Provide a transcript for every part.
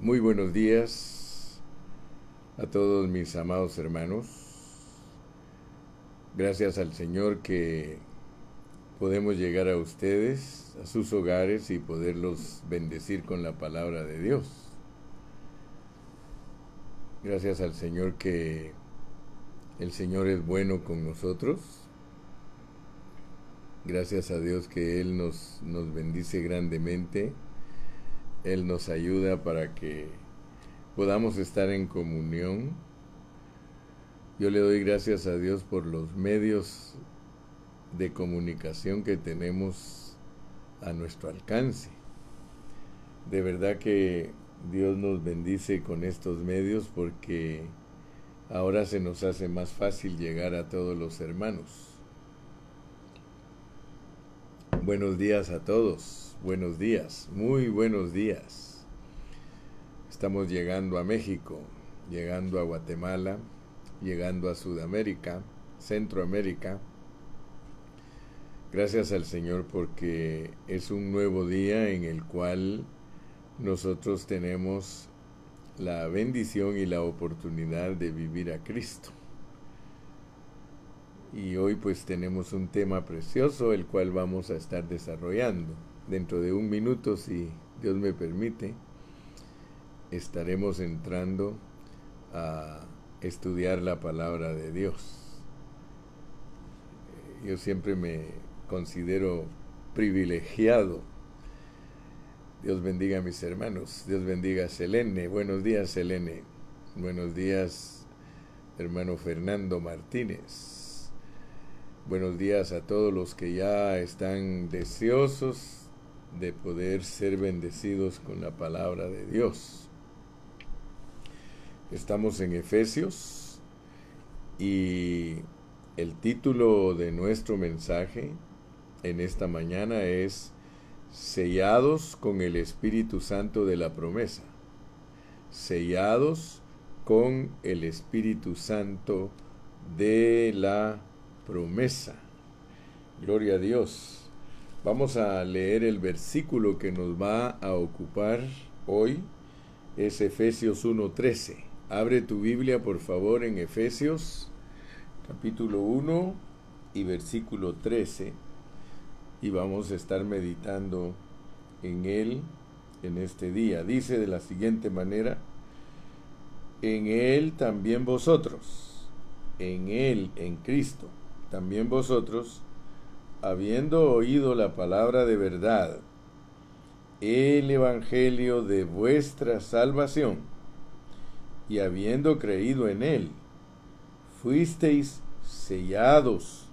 Muy buenos días a todos mis amados hermanos. Gracias al Señor que podemos llegar a ustedes, a sus hogares y poderlos bendecir con la palabra de Dios. Gracias al Señor que el Señor es bueno con nosotros. Gracias a Dios que Él nos bendice grandemente. Él nos ayuda para que podamos estar en comunión. Yo le doy gracias a Dios por los medios de comunicación que tenemos a nuestro alcance. De verdad que Dios nos bendice con estos medios porque ahora se nos hace más fácil llegar a todos los hermanos. Buenos días a todos, buenos días, muy buenos días. Estamos llegando a México, llegando a Guatemala, llegando a Sudamérica, Centroamérica. Gracias al Señor porque es un nuevo día en el cual nosotros tenemos la bendición y la oportunidad de vivir a Cristo. Y hoy pues tenemos un tema precioso el cual vamos a estar desarrollando. Dentro de un minuto, si Dios me permite, estaremos entrando a estudiar la palabra de Dios. Yo siempre me considero privilegiado. Dios bendiga a mis hermanos. Dios bendiga a Selene. Buenos días, Selene. Buenos días, hermano Fernando Martínez. Buenos días a todos los que ya están deseosos de poder ser bendecidos con la palabra de Dios. Estamos en Efesios y el título de nuestro mensaje en esta mañana es Sellados con el Espíritu Santo de la promesa. Sellados con el Espíritu Santo de la promesa. Gloria a Dios. Vamos a leer el versículo que nos va a ocupar hoy. Es Efesios 1:13. Abre tu Biblia, por favor, en Efesios capítulo 1 y versículo 13. Y vamos a estar meditando en él en este día. Dice de la siguiente manera: en él también vosotros, en él, en Cristo, también vosotros, habiendo oído la palabra de verdad, el evangelio de vuestra salvación, y habiendo creído en él, fuisteis sellados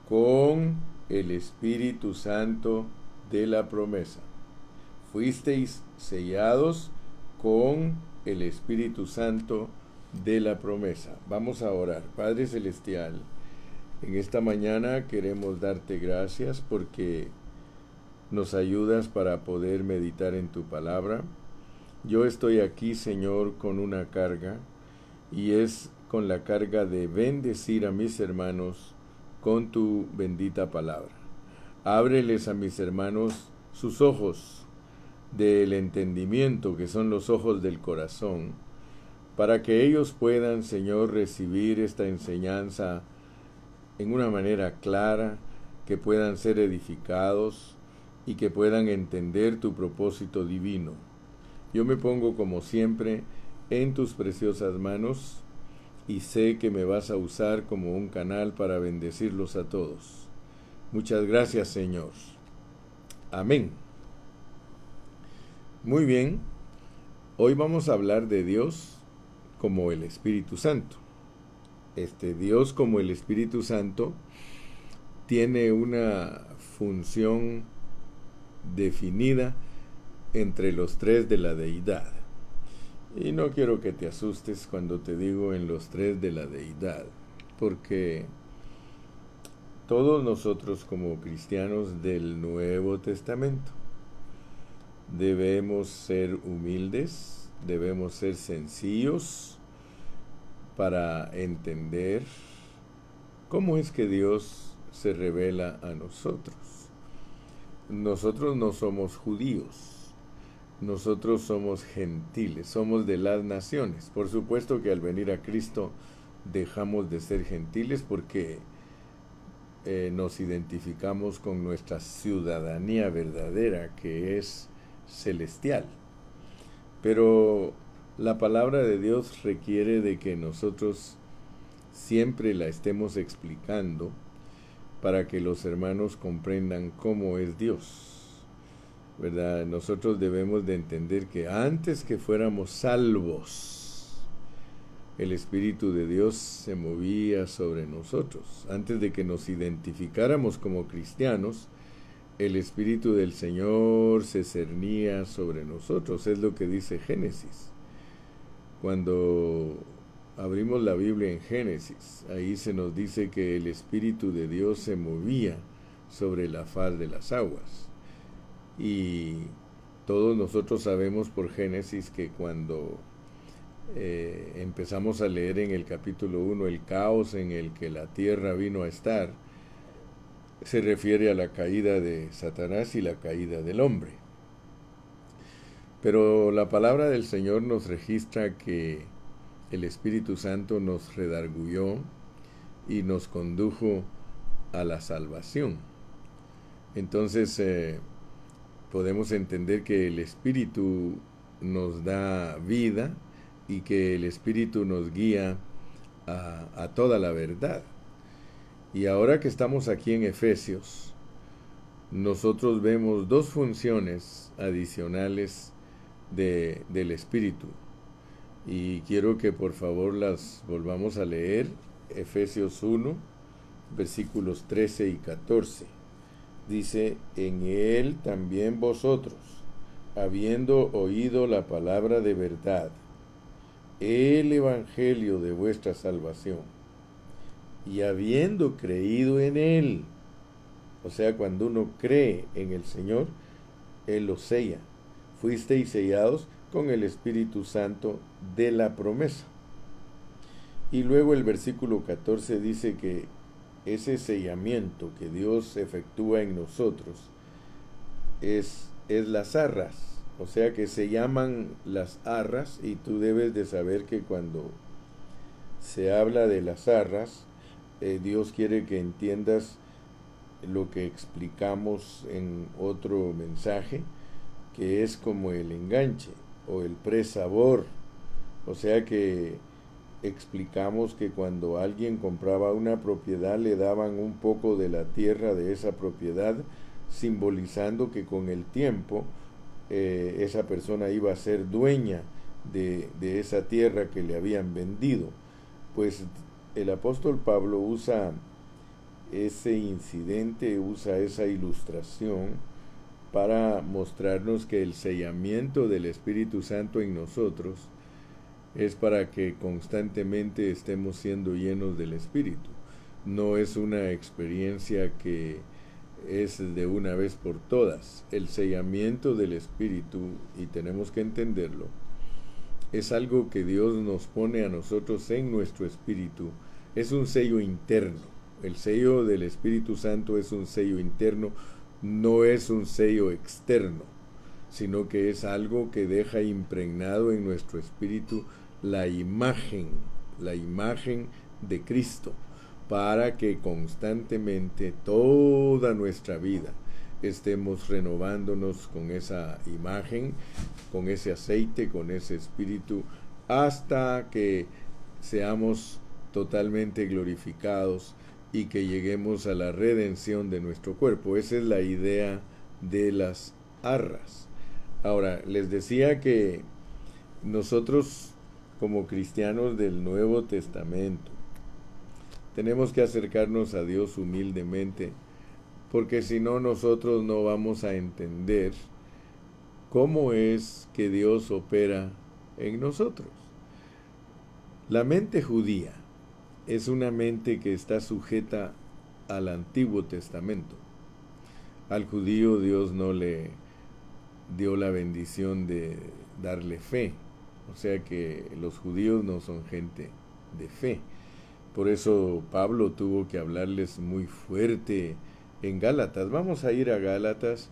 con el Espíritu Santo de la promesa. Fuisteis sellados con el Espíritu Santo de la promesa. Vamos a orar. Padre Celestial, en esta mañana queremos darte gracias porque nos ayudas para poder meditar en tu palabra. Yo estoy aquí, Señor, con una carga, y es con la carga de bendecir a mis hermanos con tu bendita palabra. Ábreles a mis hermanos sus ojos del entendimiento, que son los ojos del corazón, para que ellos puedan, Señor, recibir esta enseñanza en una manera clara, que puedan ser edificados y que puedan entender tu propósito divino. Yo me pongo como siempre en tus preciosas manos y sé que me vas a usar como un canal para bendecirlos a todos. Muchas gracias, Señor. Amén. Muy bien, hoy vamos a hablar de Dios como el Espíritu Santo. Dios como el Espíritu Santo tiene una función definida entre los tres de la deidad. Y no quiero que te asustes cuando te digo en los tres de la deidad, porque todos nosotros como cristianos del Nuevo Testamento debemos ser humildes, debemos ser sencillos para entender cómo es que Dios se revela a nosotros. Nosotros no somos judíos, nosotros somos gentiles, somos de las naciones. Por supuesto que al venir a Cristo dejamos de ser gentiles porque nos identificamos con nuestra ciudadanía verdadera, que es celestial. Pero la palabra de Dios requiere de que nosotros siempre la estemos explicando para que los hermanos comprendan cómo es Dios, ¿verdad? Nosotros debemos de entender que antes que fuéramos salvos, el Espíritu de Dios se movía sobre nosotros. Antes de que nos identificáramos como cristianos, el Espíritu del Señor se cernía sobre nosotros. Es lo que dice Génesis. Cuando abrimos la Biblia en Génesis, ahí se nos dice que el Espíritu de Dios se movía sobre la faz de las aguas. Y todos nosotros sabemos por Génesis que cuando empezamos a leer en el capítulo 1 el caos en el que la tierra vino a estar, se refiere a la caída de Satanás y la caída del hombre. Pero la palabra del Señor nos registra que el Espíritu Santo nos redarguyó y nos condujo a la salvación. Entonces podemos entender que el Espíritu nos da vida y que el Espíritu nos guía a toda la verdad. Y ahora que estamos aquí en Efesios, nosotros vemos dos funciones adicionales del Espíritu. Y quiero que por favor las volvamos a leer. Efesios 1, versículos 13 y 14. Dice, en él también vosotros, habiendo oído la palabra de verdad, el evangelio de vuestra salvación, y habiendo creído en él, o sea, cuando uno cree en el Señor, él lo sella. Fuisteis sellados con el Espíritu Santo de la promesa. Y luego el versículo 14 dice que ese sellamiento que Dios efectúa en nosotros es las arras. O sea que se llaman las arras, y tú debes de saber que cuando se habla de las arras, Dios quiere que entiendas lo que explicamos en otro mensaje, que es como el enganche o el presabor. O sea que explicamos que cuando alguien compraba una propiedad le daban un poco de la tierra de esa propiedad, simbolizando que con el tiempo esa persona iba a ser dueña de esa tierra que le habían vendido. Pues el apóstol Pablo usa ese incidente, usa esa ilustración para mostrarnos que el sellamiento del Espíritu Santo en nosotros es para que constantemente estemos siendo llenos del Espíritu. No es una experiencia que es de una vez por todas. El sellamiento del Espíritu, y tenemos que entenderlo, es algo que Dios nos pone a nosotros en nuestro espíritu. Es un sello interno. El sello del Espíritu Santo es un sello interno, no es un sello externo, sino que es algo que deja impregnado en nuestro espíritu la imagen de Cristo, para que constantemente toda nuestra vida estemos renovándonos con esa imagen, con ese aceite, con ese espíritu, hasta que seamos totalmente glorificados y que lleguemos a la redención de nuestro cuerpo. Esa es la idea de las arras. Ahora, les decía que nosotros, como cristianos del Nuevo Testamento, tenemos que acercarnos a Dios humildemente, porque si no, nosotros no vamos a entender cómo es que Dios opera en nosotros. La mente judía es una mente que está sujeta al Antiguo Testamento. Al judío Dios no le dio la bendición de darle fe. O sea que los judíos no son gente de fe. Por eso Pablo tuvo que hablarles muy fuerte en Gálatas. Vamos a ir a Gálatas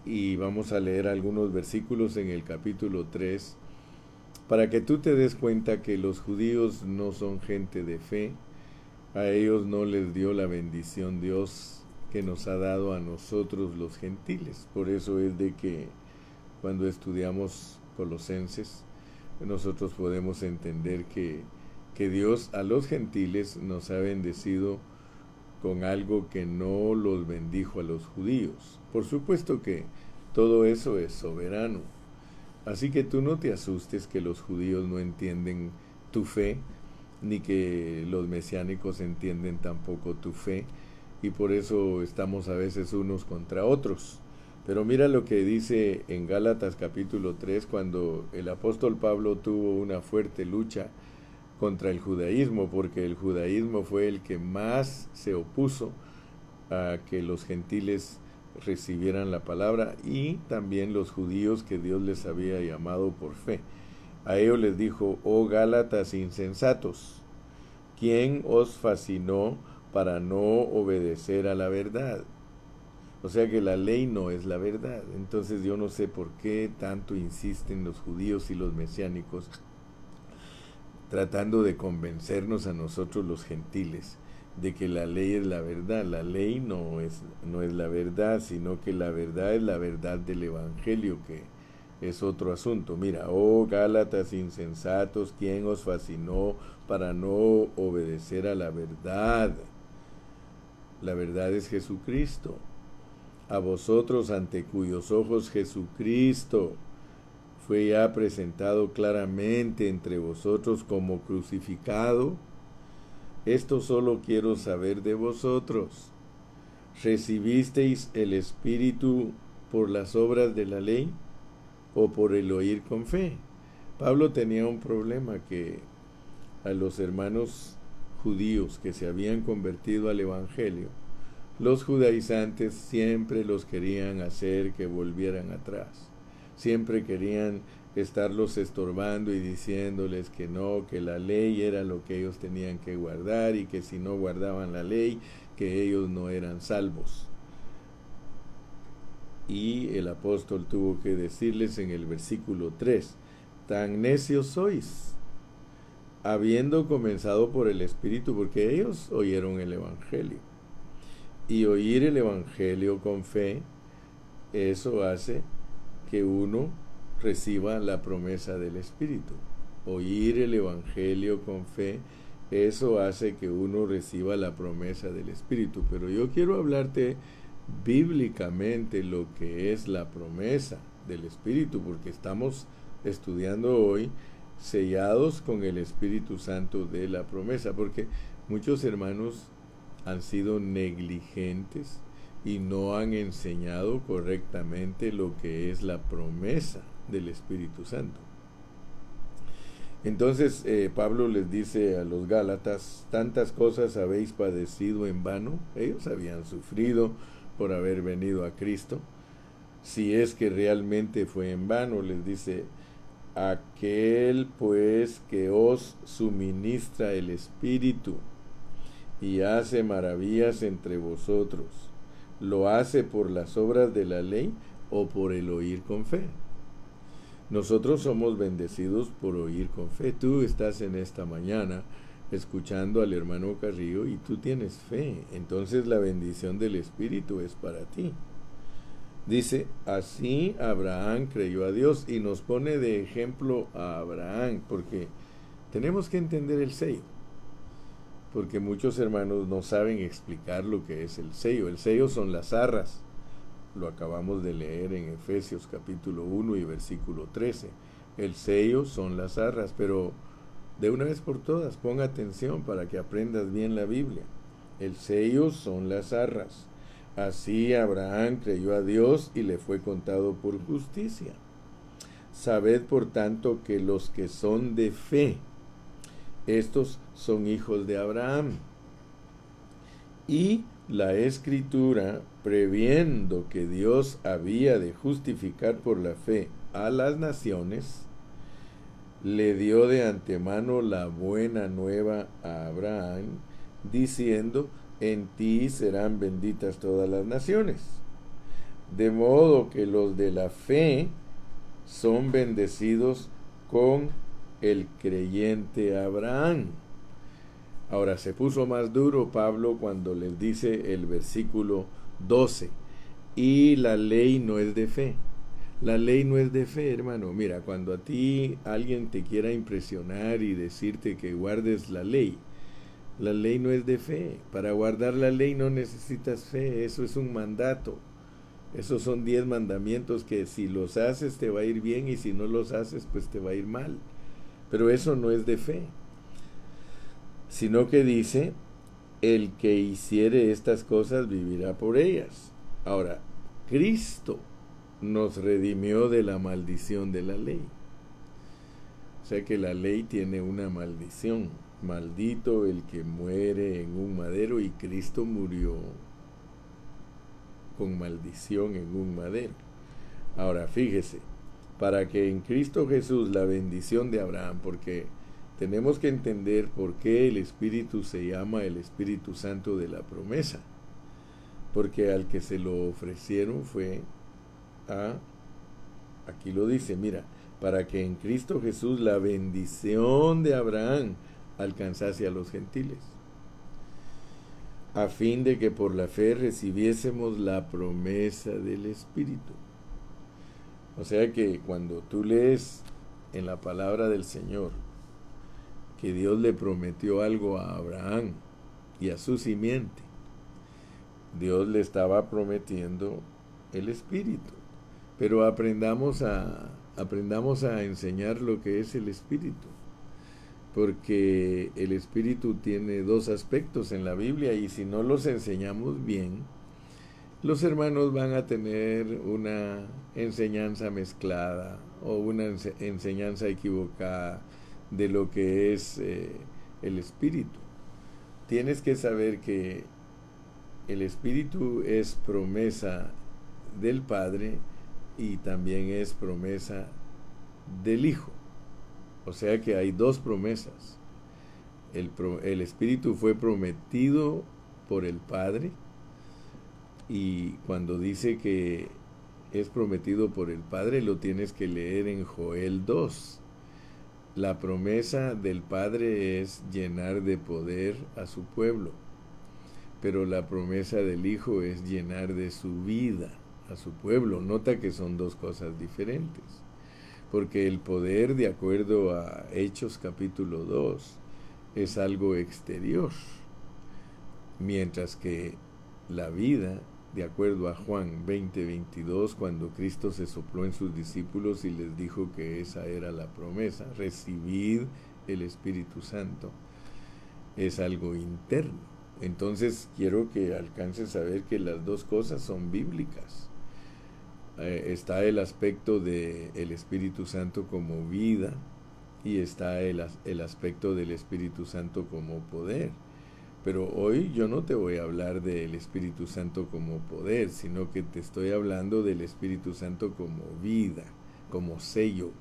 y vamos a leer algunos versículos en el capítulo 3 para que tú te des cuenta que los judíos no son gente de fe. A ellos no les dio la bendición Dios que nos ha dado a nosotros los gentiles. Por eso es de que cuando estudiamos Colosenses, nosotros podemos entender que Dios a los gentiles nos ha bendecido con algo que no los bendijo a los judíos. Por supuesto que todo eso es soberano. Así que tú no te asustes que los judíos no entienden tu fe, ni que los mesiánicos entienden tampoco tu fe, y por eso estamos a veces unos contra otros. Pero mira lo que dice en Gálatas capítulo 3, cuando el apóstol Pablo tuvo una fuerte lucha contra el judaísmo, porque el judaísmo fue el que más se opuso a que los gentiles recibieran la palabra, y también los judíos que Dios les había llamado por fe. A ellos les dijo: oh Gálatas insensatos, ¿quién os fascinó para no obedecer a la verdad? O sea que la ley no es la verdad. Entonces yo no sé por qué tanto insisten los judíos y los mesiánicos tratando de convencernos a nosotros los gentiles de que la ley es la verdad. La ley no es la verdad, sino que la verdad es la verdad del Evangelio, que es otro asunto. Mira: oh Gálatas insensatos, ¿quién os fascinó para no obedecer a la verdad? La verdad es Jesucristo. A vosotros, ante cuyos ojos Jesucristo fue ya presentado claramente entre vosotros como crucificado, esto solo quiero saber de vosotros: ¿recibisteis el Espíritu por las obras de la ley o por el oír con fe? Pablo tenía un problema, que a los hermanos judíos que se habían convertido al Evangelio, los judaizantes siempre los querían hacer que volvieran atrás. Siempre querían estarlos estorbando y diciéndoles que no, que la ley era lo que ellos tenían que guardar, y que si no guardaban la ley, que ellos no eran salvos. Y el apóstol tuvo que decirles en el versículo 3: tan necios sois, habiendo comenzado por el Espíritu, porque ellos oyeron el Evangelio. Y oír el Evangelio con fe, eso hace que uno reciba la promesa del Espíritu. Oír el Evangelio con fe, eso hace que uno reciba la promesa del Espíritu. Pero yo quiero hablarte bíblicamente lo que es la promesa del Espíritu, porque estamos estudiando hoy sellados con el Espíritu Santo de la promesa, porque muchos hermanos han sido negligentes y no han enseñado correctamente lo que es la promesa del Espíritu Santo. Entonces Pablo les dice a los Gálatas: tantas cosas habéis padecido en vano. Ellos habían sufrido por haber venido a Cristo. Si es que realmente fue en vano, les dice: aquel pues que os suministra el Espíritu y hace maravillas entre vosotros, ¿lo hace por las obras de la ley o por el oír con fe? Nosotros somos bendecidos por oír con fe. Tú estás en esta mañana escuchando al hermano Carrillo y tú tienes fe. Entonces la bendición del Espíritu es para ti. Dice: así Abraham creyó a Dios, y nos pone de ejemplo a Abraham, porque tenemos que entender el sello. Porque muchos hermanos no saben explicar lo que es el sello. El sello son las arras. Lo acabamos de leer en Efesios capítulo 1 y versículo 13. El sello son las arras, pero de una vez por todas, pon atención para que aprendas bien la Biblia. El sello son las arras. Así Abraham creyó a Dios y le fue contado por justicia. Sabed por tanto que los que son de fe, estos son hijos de Abraham. Y la Escritura, previendo que Dios había de justificar por la fe a las naciones, le dio de antemano la buena nueva a Abraham, diciendo: en ti serán benditas todas las naciones. De modo que los de la fe son bendecidos con el creyente Abraham. Ahora se puso más duro Pablo cuando les dice el versículo 12, y la ley no es de fe. La ley no es de fe, hermano. Mira, cuando a ti alguien te quiera impresionar y decirte que guardes la ley no es de fe. Para guardar la ley no necesitas fe, eso es un mandato. Esos son 10 mandamientos que si los haces te va a ir bien y si no los haces pues te va a ir mal. Pero eso no es de fe. Sino que dice, el que hiciere estas cosas vivirá por ellas. Ahora, Cristo nos redimió de la maldición de la ley. O sea que la ley tiene una maldición. Maldito el que muere en un madero, y Cristo murió con maldición en un madero. Ahora fíjese, para que en Cristo Jesús la bendición de Abraham, porque tenemos que entender por qué el Espíritu se llama el Espíritu Santo de la promesa, porque al que se lo ofrecieron fue aquí lo dice, mira, para que en Cristo Jesús la bendición de Abraham alcanzase a los gentiles, a fin de que por la fe recibiésemos la promesa del Espíritu. O sea que cuando tú lees en la palabra del Señor que Dios le prometió algo a Abraham y a su simiente, Dios le estaba prometiendo el Espíritu. Pero aprendamos a enseñar lo que es el Espíritu, porque el Espíritu tiene 2 aspectos en la Biblia, y si no los enseñamos bien, los hermanos van a tener una enseñanza mezclada o una enseñanza equivocada de lo que es el Espíritu. Tienes que saber que el Espíritu es promesa del Padre y también es promesa del Hijo. O sea que hay 2 promesas. El Espíritu fue prometido por el Padre, y cuando dice que es prometido por el Padre, lo tienes que leer en Joel 2. La promesa del Padre es llenar de poder a su pueblo, pero la promesa del Hijo es llenar de su vida a su pueblo. Nota que son 2 cosas diferentes, porque el poder, de acuerdo a Hechos capítulo 2, es algo exterior, mientras que la vida, de acuerdo a Juan 20:22, cuando Cristo se sopló en sus discípulos y les dijo que esa era la promesa, recibid el Espíritu Santo, es algo interno. Entonces quiero que alcances a ver que las 2 cosas son bíblicas. Está el aspecto del Espíritu Santo como vida, y está el aspecto del Espíritu Santo como poder. Pero hoy yo no te voy a hablar del Espíritu Santo como poder, sino que te estoy hablando del Espíritu Santo como vida, como sello.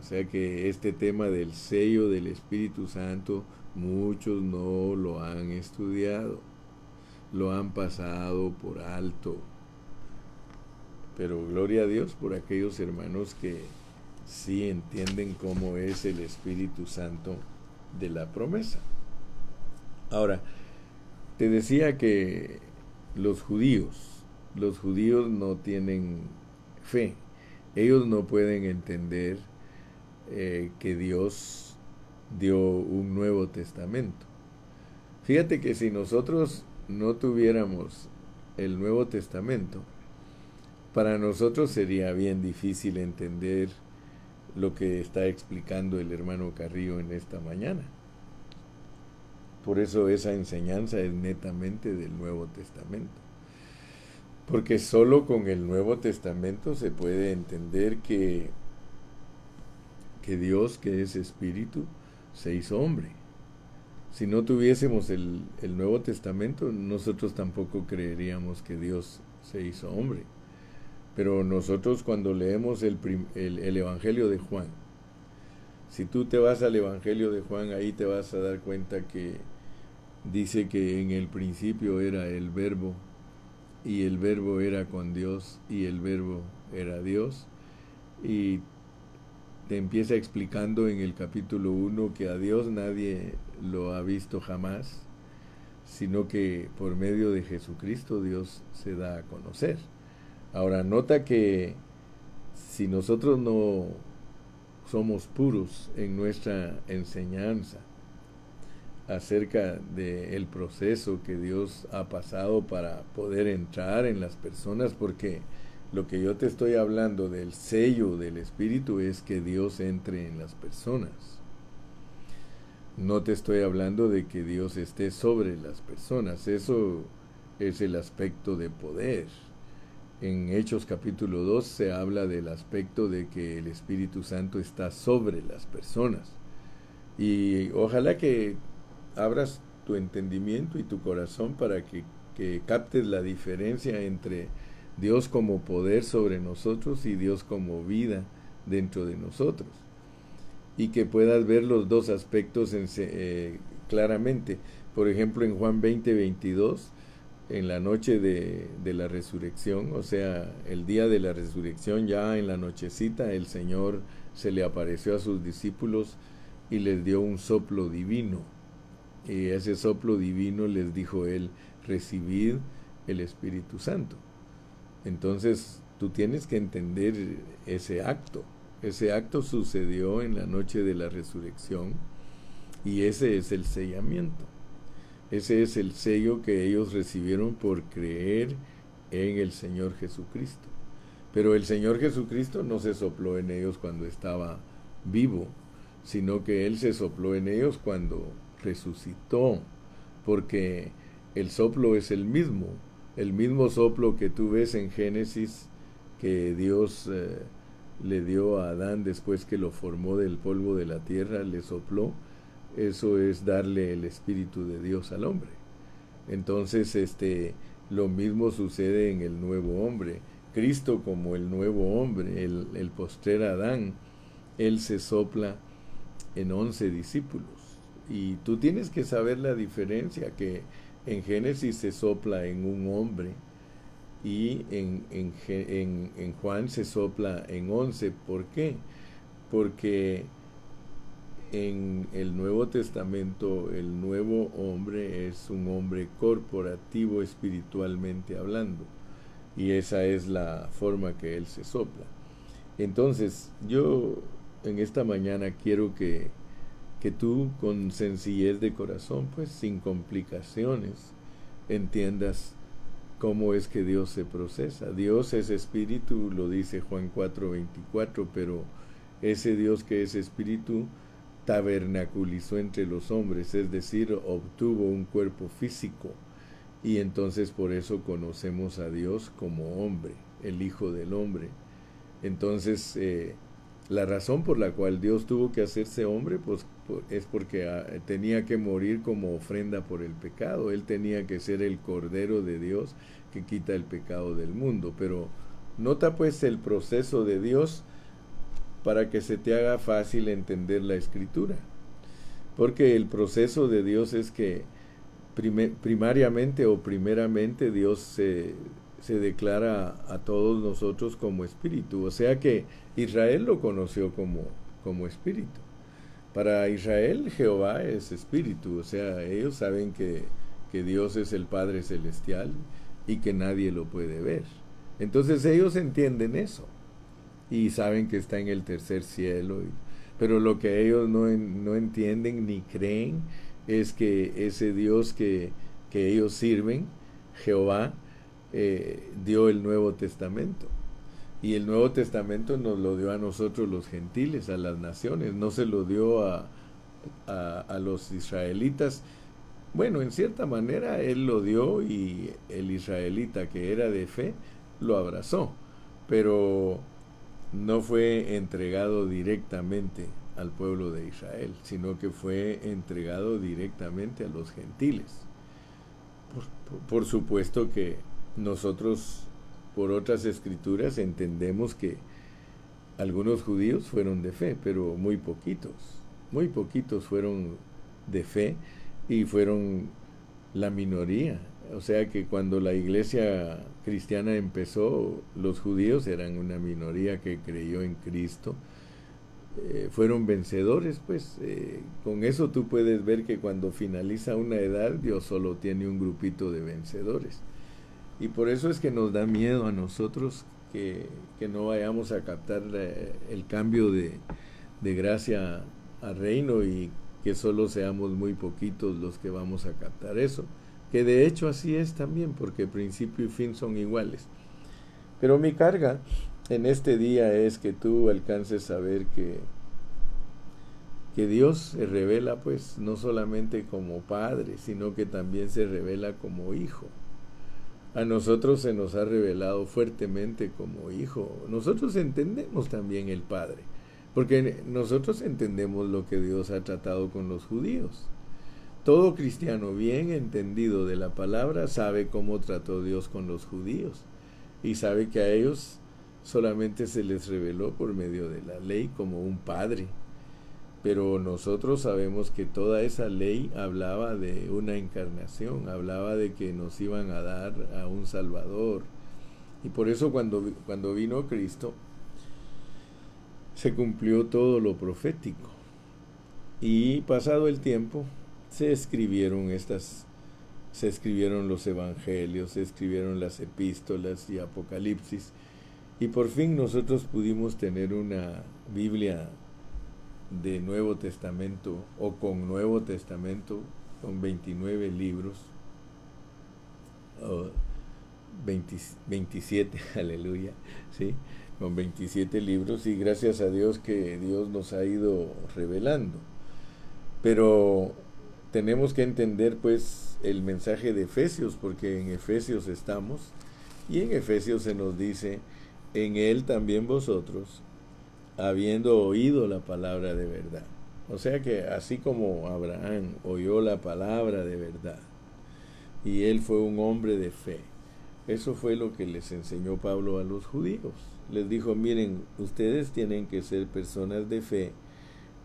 O sea que este tema del sello del Espíritu Santo, muchos no lo han estudiado, lo han pasado por alto. Pero gloria a Dios por aquellos hermanos que sí entienden cómo es el Espíritu Santo de la promesa. Ahora, te decía que los judíos no tienen fe. Ellos no pueden entender que Dios dio un Nuevo Testamento. Fíjate que si nosotros no tuviéramos el Nuevo Testamento, para nosotros sería bien difícil entender lo que está explicando el hermano Carrillo en esta mañana. Por eso esa enseñanza es netamente del Nuevo Testamento. Porque solo con el Nuevo Testamento se puede entender que Dios, que es Espíritu, se hizo hombre. Si no tuviésemos el Nuevo Testamento, nosotros tampoco creeríamos que Dios se hizo hombre. Pero nosotros cuando leemos el Evangelio de Juan, si tú te vas al Evangelio de Juan, ahí te vas a dar cuenta que dice que en el principio era el Verbo, y el verbo era con Dios, y el verbo era Dios. Y te empieza explicando en el capítulo 1 que a Dios nadie lo ha visto jamás, sino que por medio de Jesucristo Dios se da a conocer. Ahora, nota que si nosotros no somos puros en nuestra enseñanza acerca del proceso que Dios ha pasado para poder entrar en las personas, porque lo que yo te estoy hablando del sello del Espíritu es que Dios entre en las personas. No te estoy hablando de que Dios esté sobre las personas. Eso es el aspecto de poder. En Hechos capítulo 2 se habla del aspecto de que el Espíritu Santo está sobre las personas. Y ojalá que abras tu entendimiento y tu corazón para que captes la diferencia entre Dios como poder sobre nosotros y Dios como vida dentro de nosotros. Y que puedas ver los dos aspectos claramente. Por ejemplo, en Juan 20:22, en la noche de la resurrección, o sea, el día de la resurrección, ya en la nochecita, el Señor se le apareció a sus discípulos y les dio un soplo divino. Y ese soplo divino les dijo él: recibid el Espíritu Santo. Entonces tú tienes que entender ese acto. Ese acto sucedió en la noche de la resurrección y ese es el sellamiento. Ese es el sello que ellos recibieron por creer en el Señor Jesucristo. Pero el Señor Jesucristo no se sopló en ellos cuando estaba vivo, sino que Él se sopló en ellos cuando resucitó, porque el soplo es el mismo soplo que tú ves en Génesis, que Dios le dio a Adán después que lo formó del polvo de la tierra, le sopló. Eso es darle el Espíritu de Dios al hombre. Entonces, lo mismo sucede en el nuevo hombre. Cristo, como el nuevo hombre, el postrer Adán, Él se sopla en 11 discípulos. Y tú tienes que saber la diferencia, que en Génesis se sopla en un hombre y en Juan se sopla en 11. ¿Por qué? Porque en el Nuevo Testamento el nuevo hombre es un hombre corporativo espiritualmente hablando, y esa es la forma que él se sopla. Entonces yo en esta mañana quiero que tú con sencillez de corazón, pues sin complicaciones, entiendas cómo es que Dios se procesa. Dios es espíritu, lo dice Juan 4:24, pero ese Dios que es espíritu tabernaculizó entre los hombres, es decir, obtuvo un cuerpo físico, y entonces por eso conocemos a Dios como hombre, el Hijo del Hombre. Entonces, la razón por la cual Dios tuvo que hacerse hombre, pues es porque tenía que morir como ofrenda por el pecado. Él tenía que ser el Cordero de Dios que quita el pecado del mundo. Pero nota pues el proceso de Dios para que se te haga fácil entender la Escritura. Porque el proceso de Dios es que primeramente Dios se declara a todos nosotros como espíritu. O sea que Israel lo conoció como espíritu. Para Israel Jehová es espíritu, o sea, ellos saben que Dios es el Padre Celestial y que nadie lo puede ver. Entonces ellos entienden eso y saben que está en el tercer cielo. Pero lo que ellos no entienden ni creen es que ese Dios que ellos sirven, Jehová, dio el Nuevo Testamento. Y el Nuevo Testamento nos lo dio a nosotros los gentiles, a las naciones. No se lo dio a los israelitas. Bueno, en cierta manera Él lo dio y el israelita que era de fe lo abrazó. Pero no fue entregado directamente al pueblo de Israel, sino que fue entregado directamente a los gentiles. Por supuesto que nosotros, por otras escrituras, entendemos que algunos judíos fueron de fe, pero muy poquitos fueron de fe y fueron la minoría. O sea que cuando la iglesia cristiana empezó, los judíos eran una minoría que creyó en Cristo. Fueron vencedores, pues con eso tú puedes ver que cuando finaliza una edad, Dios solo tiene un grupito de vencedores. Y por eso es que nos da miedo a nosotros que no vayamos a captar el cambio de gracia a reino y que solo seamos muy poquitos los que vamos a captar eso. Que de hecho así es también, porque principio y fin son iguales. Pero mi carga en este día es que tú alcances a ver que Dios se revela pues no solamente como Padre, sino que también se revela como Hijo. A nosotros se nos ha revelado fuertemente como Hijo. Nosotros entendemos también el Padre, porque nosotros entendemos lo que Dios ha tratado con los judíos. Todo cristiano bien entendido de la palabra sabe cómo trató Dios con los judíos y sabe que a ellos solamente se les reveló por medio de la ley como un padre. Pero nosotros sabemos que toda esa ley hablaba de una encarnación, hablaba de que nos iban a dar a un Salvador. Y por eso cuando vino Cristo, se cumplió todo lo profético. Y pasado el tiempo, se escribieron los evangelios, se escribieron las epístolas y Apocalipsis. Y por fin nosotros pudimos tener una Biblia de Nuevo Testamento o con Nuevo Testamento, con 29 libros, o 27, aleluya, ¿sí? Con 27 libros, y gracias a Dios que Dios nos ha ido revelando. Pero tenemos que entender pues el mensaje de Efesios, porque en Efesios estamos, y en Efesios se nos dice, en él también vosotros, habiendo oído la palabra de verdad. O sea que así como Abraham oyó la palabra de verdad, y él fue un hombre de fe, eso fue lo que les enseñó Pablo a los judíos. Les dijo, miren, ustedes tienen que ser personas de fe,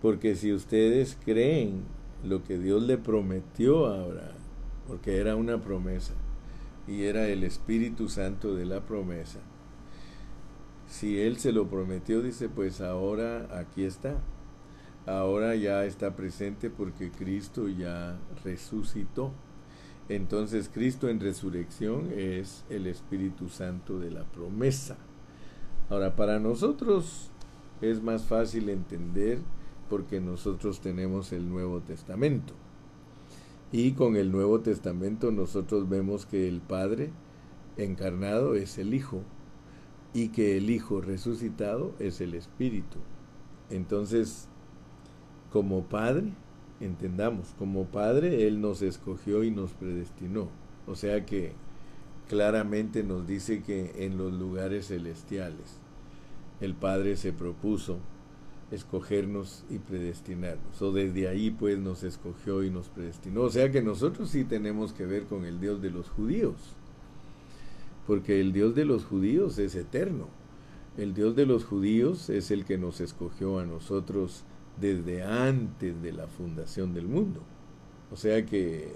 porque si ustedes creen lo que Dios le prometió a Abraham, porque era una promesa, y era el Espíritu Santo de la promesa, si Él se lo prometió, dice, pues ahora aquí está. Ahora ya está presente porque Cristo ya resucitó. Entonces Cristo en resurrección es el Espíritu Santo de la promesa. Ahora, para nosotros es más fácil entender porque nosotros tenemos el Nuevo Testamento. Y con el Nuevo Testamento nosotros vemos que el Padre encarnado es el Hijo y que el Hijo resucitado es el Espíritu. Entonces, como Padre, entendamos, como Padre Él nos escogió y nos predestinó. O sea que claramente nos dice que en los lugares celestiales el Padre se propuso escogernos y predestinarnos. O desde ahí pues nos escogió y nos predestinó. O sea que nosotros sí tenemos que ver con el Dios de los judíos, porque el Dios de los judíos es eterno. El Dios de los judíos es el que nos escogió a nosotros desde antes de la fundación del mundo. O sea que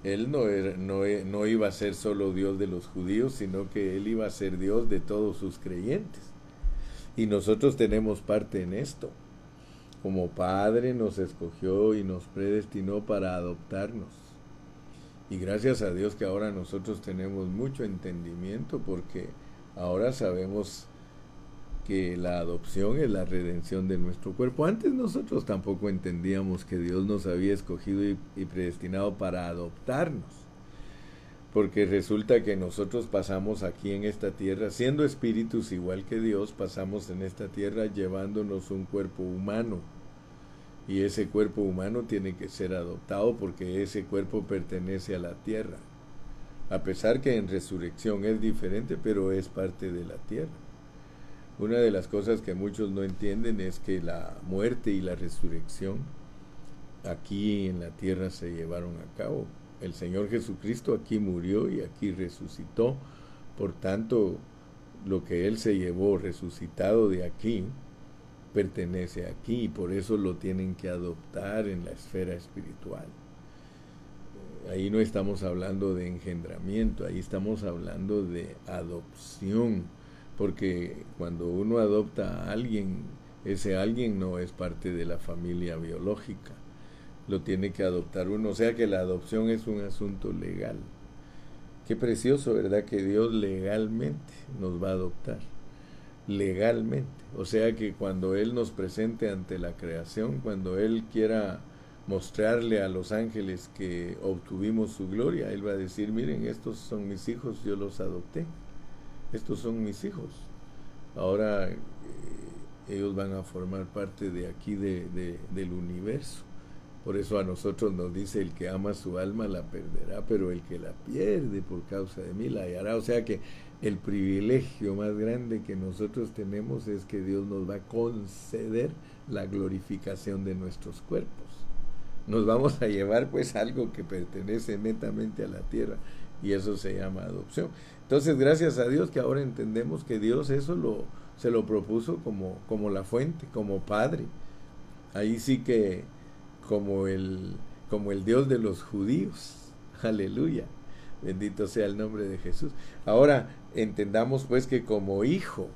Él no iba a ser solo Dios de los judíos, sino que Él iba a ser Dios de todos sus creyentes. Y nosotros tenemos parte en esto. Como Padre nos escogió y nos predestinó para adoptarnos. Y gracias a Dios que ahora nosotros tenemos mucho entendimiento, porque ahora sabemos que la adopción es la redención de nuestro cuerpo. Antes nosotros tampoco entendíamos que Dios nos había escogido y predestinado para adoptarnos, porque resulta que nosotros pasamos aquí en esta tierra, siendo espíritus igual que Dios, pasamos en esta tierra llevándonos un cuerpo humano. Y ese cuerpo humano tiene que ser adoptado porque ese cuerpo pertenece a la tierra. A pesar que en resurrección es diferente, pero es parte de la tierra. Una de las cosas que muchos no entienden es que la muerte y la resurrección aquí en la tierra se llevaron a cabo. El Señor Jesucristo aquí murió y aquí resucitó. Por tanto, lo que Él se llevó resucitado de aquí pertenece aquí, y por eso lo tienen que adoptar en la esfera espiritual. ahí no estamos hablando de engendramiento, ahí estamos hablando de adopción, porque cuando uno adopta a alguien, ese alguien no es parte de la familia biológica, lo tiene que adoptar uno, o sea que la adopción es un asunto legal. Qué precioso, ¿verdad? Que Dios legalmente nos va a adoptar, legalmente, o sea que cuando Él nos presente ante la creación, cuando Él quiera mostrarle a los ángeles que obtuvimos su gloria, Él va a decir, miren, estos son mis hijos, yo los adopté, estos son mis hijos, ahora ellos van a formar parte de aquí del universo. Por eso a nosotros nos dice, el que ama su alma la perderá, pero el que la pierde por causa de mí la hallará. O sea que el privilegio más grande que nosotros tenemos es que Dios nos va a conceder la glorificación de nuestros cuerpos. Nos vamos a llevar pues algo que pertenece netamente a la tierra, y eso se llama adopción. Entonces, gracias a Dios que ahora entendemos que Dios eso se lo propuso como la fuente, como Padre. Ahí sí que como el Dios de los judíos. Aleluya. Bendito sea el nombre de Jesús. Ahora entendamos pues que como hijo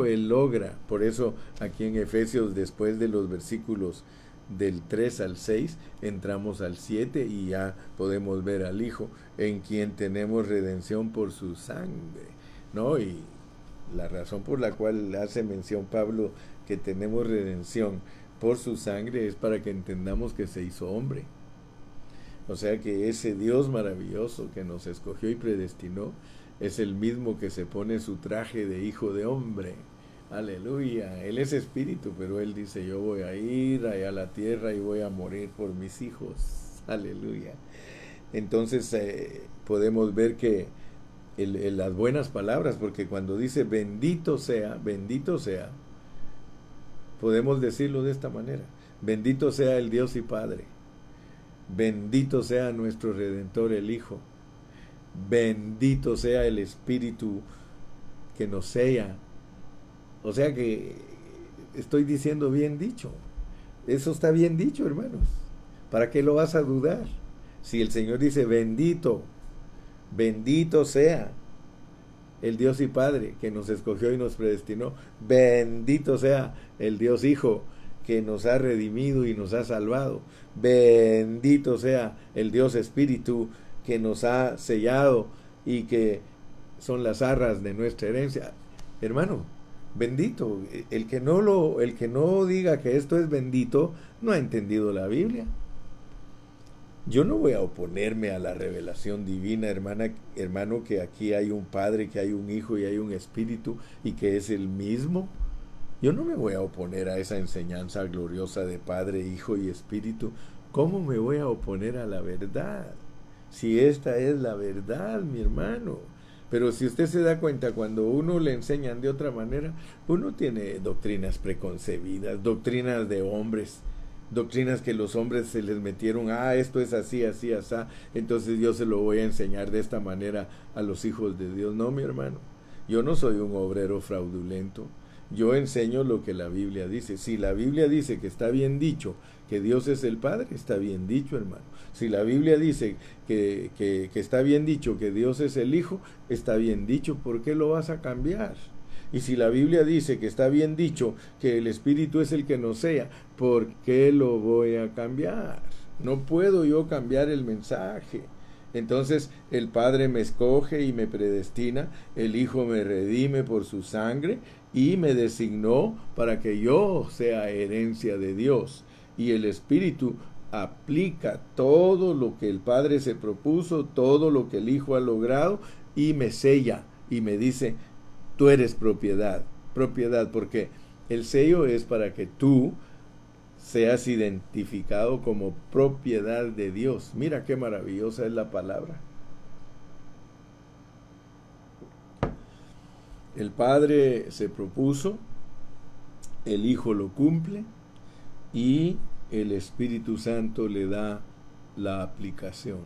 Él logra. Por eso aquí en Efesios, después de los versículos del 3 al 6, entramos al 7 y ya podemos ver al Hijo, en quien tenemos redención por su sangre, ¿no? Y la razón por la cual hace mención Pablo que tenemos redención por su sangre es para que entendamos que se hizo hombre. O sea que ese Dios maravilloso que nos escogió y predestinó es el mismo que se pone su traje de hijo de hombre. Aleluya. Él es espíritu, pero Él dice, yo voy a ir allá a la tierra y voy a morir por mis hijos. Aleluya. Entonces podemos ver que las buenas palabras, porque cuando dice bendito sea, podemos decirlo de esta manera: bendito sea el Dios y Padre, bendito sea nuestro Redentor el Hijo, bendito sea el Espíritu que nos sella. O sea que estoy diciendo bien dicho. Eso está bien dicho, hermanos. ¿Para qué lo vas a dudar? Si el Señor dice bendito, bendito sea el Dios y Padre que nos escogió y nos predestinó, bendito sea el Dios Hijo que nos ha redimido y nos ha salvado, bendito sea el Dios Espíritu que nos ha sellado y que son las arras de nuestra herencia. Hermano, bendito. El que no diga que esto es bendito no ha entendido la Biblia. Yo no voy a oponerme a la revelación divina, hermano, que aquí hay un Padre, que hay un Hijo y hay un Espíritu y que es el mismo. Yo no me voy a oponer a esa enseñanza gloriosa de Padre, Hijo y Espíritu. ¿Cómo me voy a oponer a la verdad? Si esta es la verdad, mi hermano. Pero si usted se da cuenta, cuando uno le enseñan de otra manera, uno tiene doctrinas preconcebidas, doctrinas de hombres, doctrinas que los hombres se les metieron, esto es así, así, así, entonces yo se lo voy a enseñar de esta manera a los hijos de Dios. No, mi hermano, yo no soy un obrero fraudulento. Yo enseño lo que la Biblia dice. Si la Biblia dice que está bien dicho que Dios es el Padre, está bien dicho, hermano. Si la Biblia dice que está bien dicho que Dios es el Hijo, está bien dicho. ¿Por qué lo vas a cambiar? Y si la Biblia dice que está bien dicho que el Espíritu es el que nos sea, ¿por qué lo voy a cambiar? No puedo yo cambiar el mensaje. Entonces el Padre me escoge y me predestina, el Hijo me redime por su sangre y me designó para que yo sea herencia de Dios. Y el Espíritu aplica todo lo que el Padre se propuso, todo lo que el Hijo ha logrado, y me sella y me dice, tú eres propiedad, porque el sello es para que tú seas identificado como propiedad de Dios. Mira qué maravillosa es la palabra. El Padre se propuso, el Hijo lo cumple y el Espíritu Santo le da la aplicación.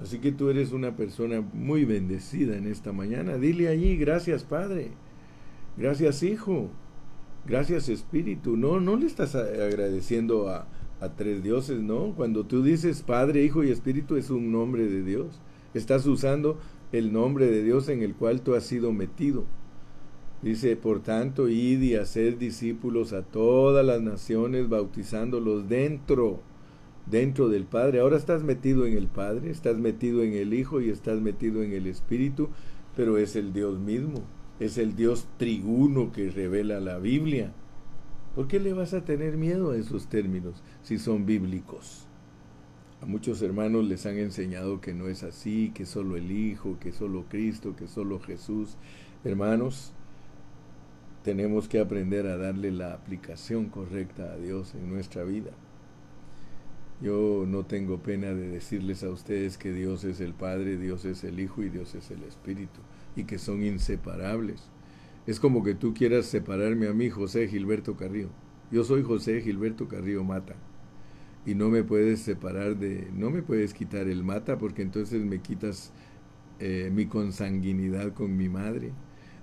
Así que tú eres una persona muy bendecida en esta mañana. Dile allí, gracias Padre, gracias Hijo, gracias Espíritu. No le estás agradeciendo a tres dioses, ¿no? Cuando tú dices Padre, Hijo y Espíritu es un nombre de Dios. Estás usando el nombre de Dios en el cual tú has sido metido. Dice, por tanto, id y haced discípulos a todas las naciones, bautizándolos dentro del Padre. Ahora estás metido en el Padre, estás metido en el Hijo y estás metido en el Espíritu, pero es el Dios mismo, es el Dios triuno que revela la Biblia. ¿Por qué le vas a tener miedo a esos términos si son bíblicos? A muchos hermanos les han enseñado que no es así, que solo el Hijo, que solo Cristo, que solo Jesús. Hermanos, tenemos que aprender a darle la aplicación correcta a Dios en nuestra vida. Yo no tengo pena de decirles a ustedes que Dios es el Padre, Dios es el Hijo y Dios es el Espíritu, y que son inseparables. Es como que tú quieras separarme a mí, José Gilberto Carrillo. Yo soy José Gilberto Carrillo Mata. Y no me puedes no me puedes quitar el Mata, porque entonces me quitas mi consanguinidad con mi madre.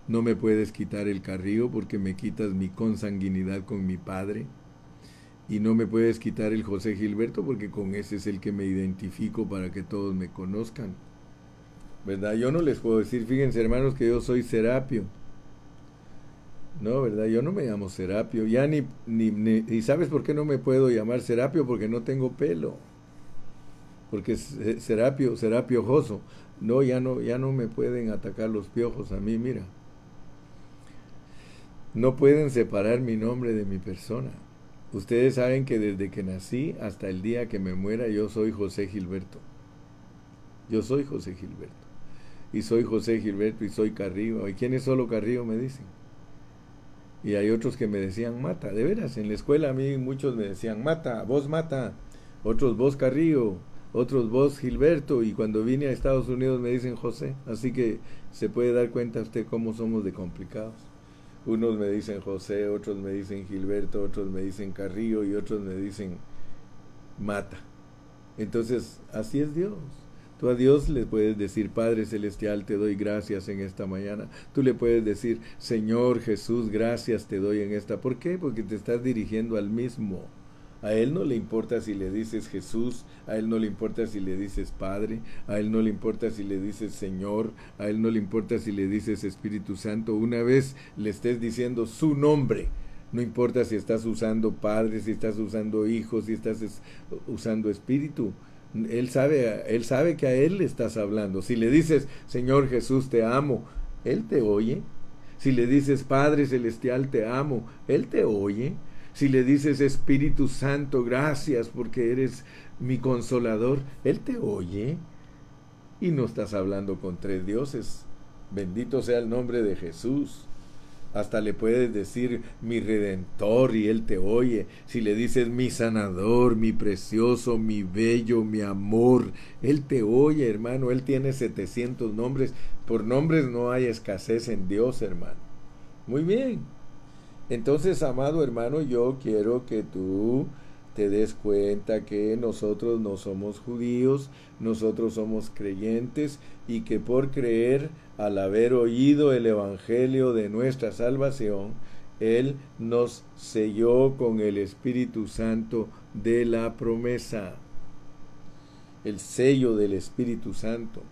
No me puedes quitar el Carrillo porque me quitas mi consanguinidad con mi padre. Y no me puedes quitar el José Gilberto porque con ese es el que me identifico para que todos me conozcan. ¿Verdad? Yo no les puedo decir, fíjense hermanos, que yo soy Serapio. No, ¿verdad? Yo no me llamo Serapio. Ya ¿y sabes por qué no me puedo llamar Serapio? Porque no tengo pelo. Porque es Serapio Joso. No, ya no me pueden atacar los piojos a mí, mira. No pueden separar mi nombre de mi persona. Ustedes saben que desde que nací hasta el día que me muera yo soy José Gilberto. Yo soy José Gilberto. Y soy José Gilberto y soy Carrillo. ¿Y quién es solo Carrillo? Me dicen. Y hay otros que me decían Mata. De veras, en la escuela a mí muchos me decían Mata, vos Mata. Otros vos Carrillo. Otros vos Gilberto. Y cuando vine a Estados Unidos me dicen José. Así que se puede dar cuenta usted cómo somos de complicados. Unos me dicen José, otros me dicen Gilberto, otros me dicen Carrillo y otros me dicen Mata. Entonces, así es Dios. Tú a Dios le puedes decir, Padre Celestial, te doy gracias en esta mañana. Tú le puedes decir, Señor Jesús, gracias te doy en esta. ¿Por qué? Porque te estás dirigiendo al mismo. A Él no le importa si le dices Jesús, a Él no le importa si le dices Padre, a Él no le importa si le dices Señor, a Él no le importa si le dices Espíritu Santo. Una vez le estés diciendo su nombre, no importa si estás usando Padre, si estás usando Hijo, si estás usando Espíritu. Él sabe que a Él le estás hablando. Si le dices, Señor Jesús, te amo, Él te oye. Si le dices, Padre Celestial, te amo, Él te oye. Si le dices, Espíritu Santo, gracias porque eres mi consolador, Él te oye. Y no estás hablando con tres dioses. Bendito sea el nombre de Jesús. Hasta le puedes decir mi Redentor y Él te oye. Si le dices mi sanador, mi precioso, mi bello, mi amor, Él te oye, hermano. Él tiene 700 nombres. Por nombres no hay escasez en Dios, hermano. Muy bien. Entonces, amado hermano, yo quiero que tú te des cuenta que nosotros no somos judíos, nosotros somos creyentes y que por creer, al haber oído el evangelio de nuestra salvación, Él nos selló con el Espíritu Santo de la promesa, el sello del Espíritu Santo.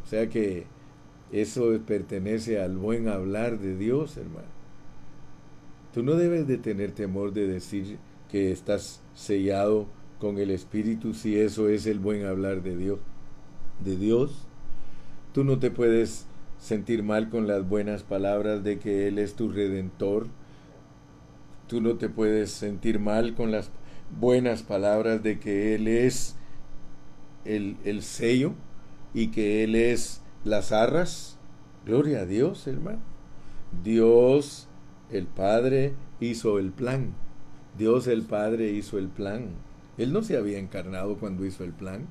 O sea que eso pertenece al buen hablar de Dios, hermano. Tú no debes de tener temor de decir que estás sellado con el Espíritu si eso es el buen hablar de Dios. Tú no te puedes sentir mal con las buenas palabras de que Él es tu Redentor. Tú no te puedes sentir mal con las buenas palabras de que Él es el sello y que Él es las arras. Gloria a Dios, hermano. Dios el Padre hizo el plan. Dios el Padre hizo el plan. Él no se había encarnado cuando hizo el plan.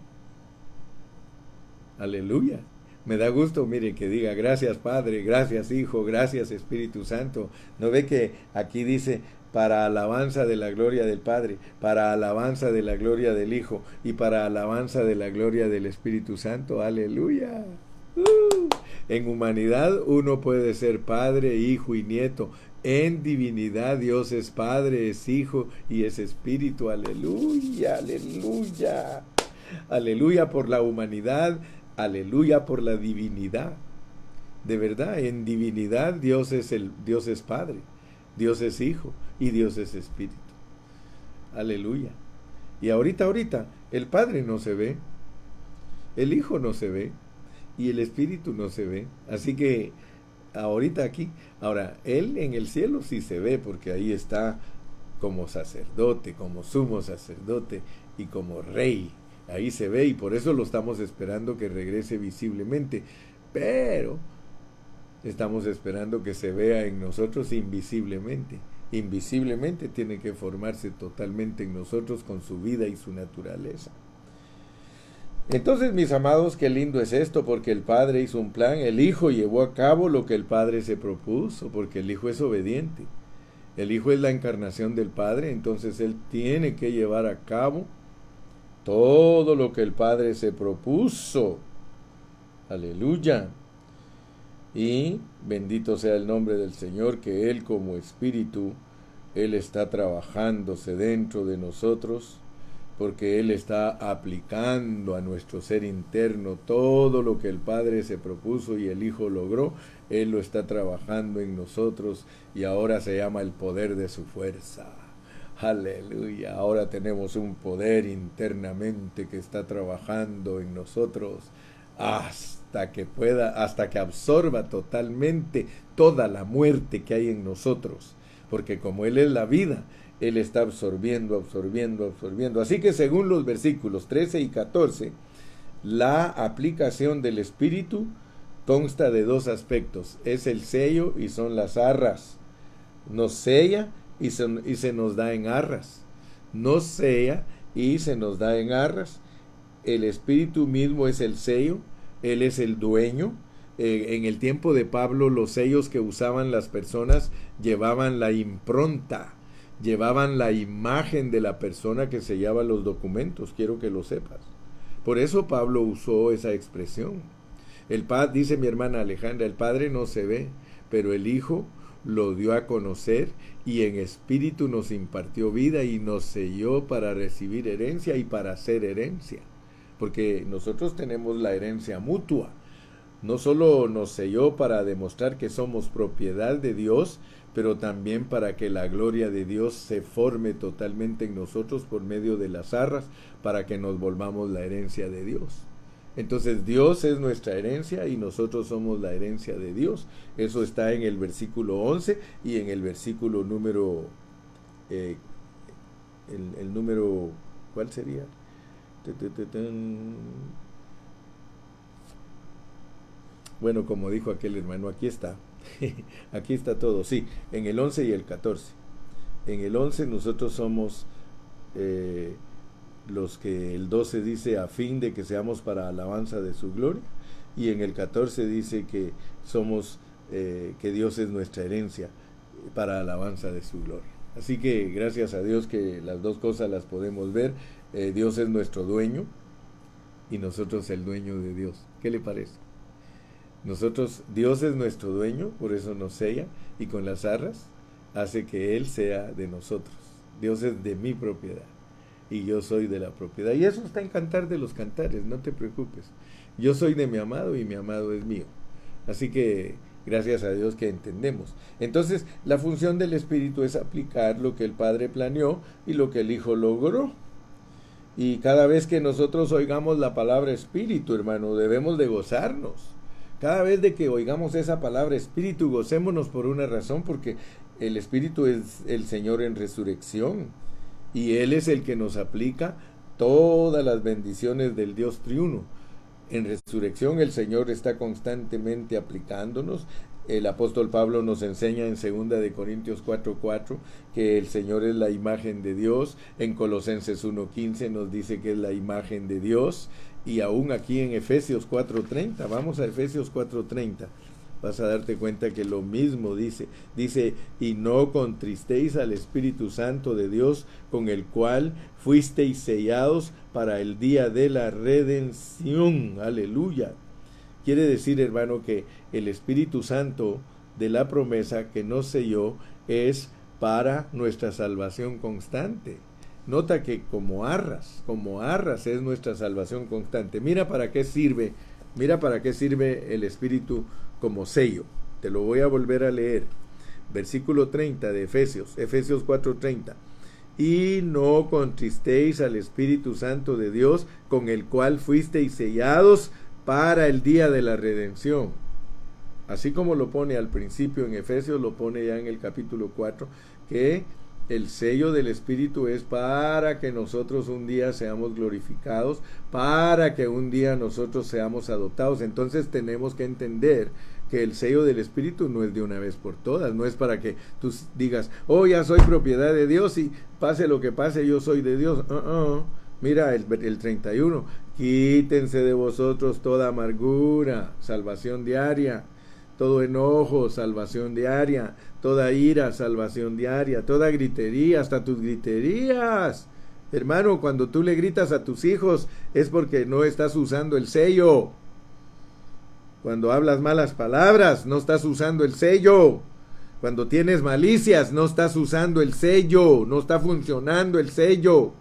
Aleluya. Me da gusto, mire, que diga gracias Padre, gracias Hijo, gracias Espíritu Santo. ¿No ve que aquí dice para alabanza de la gloria del Padre, para alabanza de la gloria del Hijo y para alabanza de la gloria del Espíritu Santo? Aleluya. En humanidad uno puede ser padre, hijo y nieto. En divinidad Dios es Padre, es Hijo y es Espíritu. Aleluya, aleluya. Aleluya por la humanidad, aleluya por la divinidad. De verdad, en divinidad Dios es Padre, Dios es Hijo y Dios es Espíritu. Aleluya. Y ahorita, el Padre no se ve, el Hijo no se ve y el Espíritu no se ve. Así que ahorita aquí, ahora, Él en el cielo sí se ve, porque ahí está como sacerdote, como sumo sacerdote y como rey. Ahí se ve y por eso lo estamos esperando que regrese visiblemente. Pero estamos esperando que se vea en nosotros invisiblemente. Invisiblemente tiene que formarse totalmente en nosotros con su vida y su naturaleza. Entonces, mis amados, qué lindo es esto, porque el Padre hizo un plan, el Hijo llevó a cabo lo que el Padre se propuso, porque el Hijo es obediente. El Hijo es la encarnación del Padre, entonces Él tiene que llevar a cabo todo lo que el Padre se propuso. Aleluya. Y bendito sea el nombre del Señor, que Él como Espíritu, Él está trabajándose dentro de nosotros, porque Él está aplicando a nuestro ser interno todo lo que el Padre se propuso y el Hijo logró. Él lo está trabajando en nosotros y ahora se llama el poder de su fuerza. Aleluya, ahora tenemos un poder internamente que está trabajando en nosotros hasta que absorba totalmente toda la muerte que hay en nosotros, porque como Él es la vida, Él está absorbiendo. Así que según los versículos 13 y 14, la aplicación del Espíritu consta de dos aspectos. Es el sello y son las arras. Nos sella y se nos da en arras. Nos sella y se nos da en arras. El Espíritu mismo es el sello. Él es el dueño. En el tiempo de Pablo, los sellos que usaban las personas llevaban la impronta, llevaban la imagen de la persona que sellaba los documentos. Quiero que lo sepas. Por eso Pablo usó esa expresión. Dice mi hermana Alejandra, el Padre no se ve, pero el Hijo lo dio a conocer y en espíritu nos impartió vida y nos selló para recibir herencia y para hacer herencia. Porque nosotros tenemos la herencia mutua. No solo nos selló para demostrar que somos propiedad de Dios, pero también para que la gloria de Dios se forme totalmente en nosotros por medio de las arras, para que nos volvamos la herencia de Dios. Entonces Dios es nuestra herencia y nosotros somos la herencia de Dios. Eso está en el versículo 11 y en el versículo número, el número, ¿cuál sería? Bueno, como dijo aquel hermano, aquí está. Aquí está todo, sí, en el 11 y el 14. En el 11 nosotros somos los que el 12 dice a fin de que seamos para alabanza de su gloria, y en el 14 dice que somos, que Dios es nuestra herencia para alabanza de su gloria. Así que gracias a Dios que las dos cosas las podemos ver. Dios es nuestro dueño y nosotros el dueño de Dios. ¿Qué le parece? Dios es nuestro dueño, por eso nos sella, y con las arras hace que Él sea de nosotros. Dios es de mi propiedad y yo soy de la propiedad. Y eso está en Cantar de los Cantares, no te preocupes. Yo soy de mi amado y mi amado es mío. Así que gracias a Dios que entendemos. Entonces, la función del Espíritu es aplicar lo que el Padre planeó y lo que el Hijo logró. Y cada vez que nosotros oigamos la palabra Espíritu, hermano, debemos de gozarnos. Cada vez de que oigamos esa palabra Espíritu, gocémonos por una razón, porque el Espíritu es el Señor en resurrección y Él es el que nos aplica todas las bendiciones del Dios triuno. En resurrección el Señor está constantemente aplicándonos. El apóstol Pablo nos enseña en 2 de Corintios 4:4 que el Señor es la imagen de Dios. En Colosenses 1:15 nos dice que es la imagen de Dios. Y aún aquí en Efesios 4:30, vamos a Efesios 4:30, vas a darte cuenta que lo mismo dice, y no contristéis al Espíritu Santo de Dios, con el cual fuisteis sellados para el día de la redención. Aleluya. Quiere decir, hermano, que el Espíritu Santo de la promesa que nos selló es para nuestra salvación constante. Nota que como arras es nuestra salvación constante. Mira para qué sirve el Espíritu como sello. Te lo voy a volver a leer. Versículo 30 de Efesios 4:30. Y no contristéis al Espíritu Santo de Dios, con el cual fuisteis sellados para el día de la redención. Así como lo pone al principio en Efesios, lo pone ya en el capítulo 4, que el sello del Espíritu es para que nosotros un día seamos glorificados, para que un día nosotros seamos adoptados. Entonces tenemos que entender que el sello del Espíritu no es de una vez por todas, no es para que tú digas, oh, ya soy propiedad de Dios y pase lo que pase, yo soy de Dios. Mira el 31, quítense de vosotros toda amargura, salvación diaria, todo enojo, salvación diaria, toda ira, salvación diaria, toda gritería, hasta tus griterías. Hermano, cuando tú le gritas a tus hijos es porque no estás usando el sello. Cuando hablas malas palabras, no estás usando el sello. Cuando tienes malicias, no estás usando el sello, no está funcionando el sello.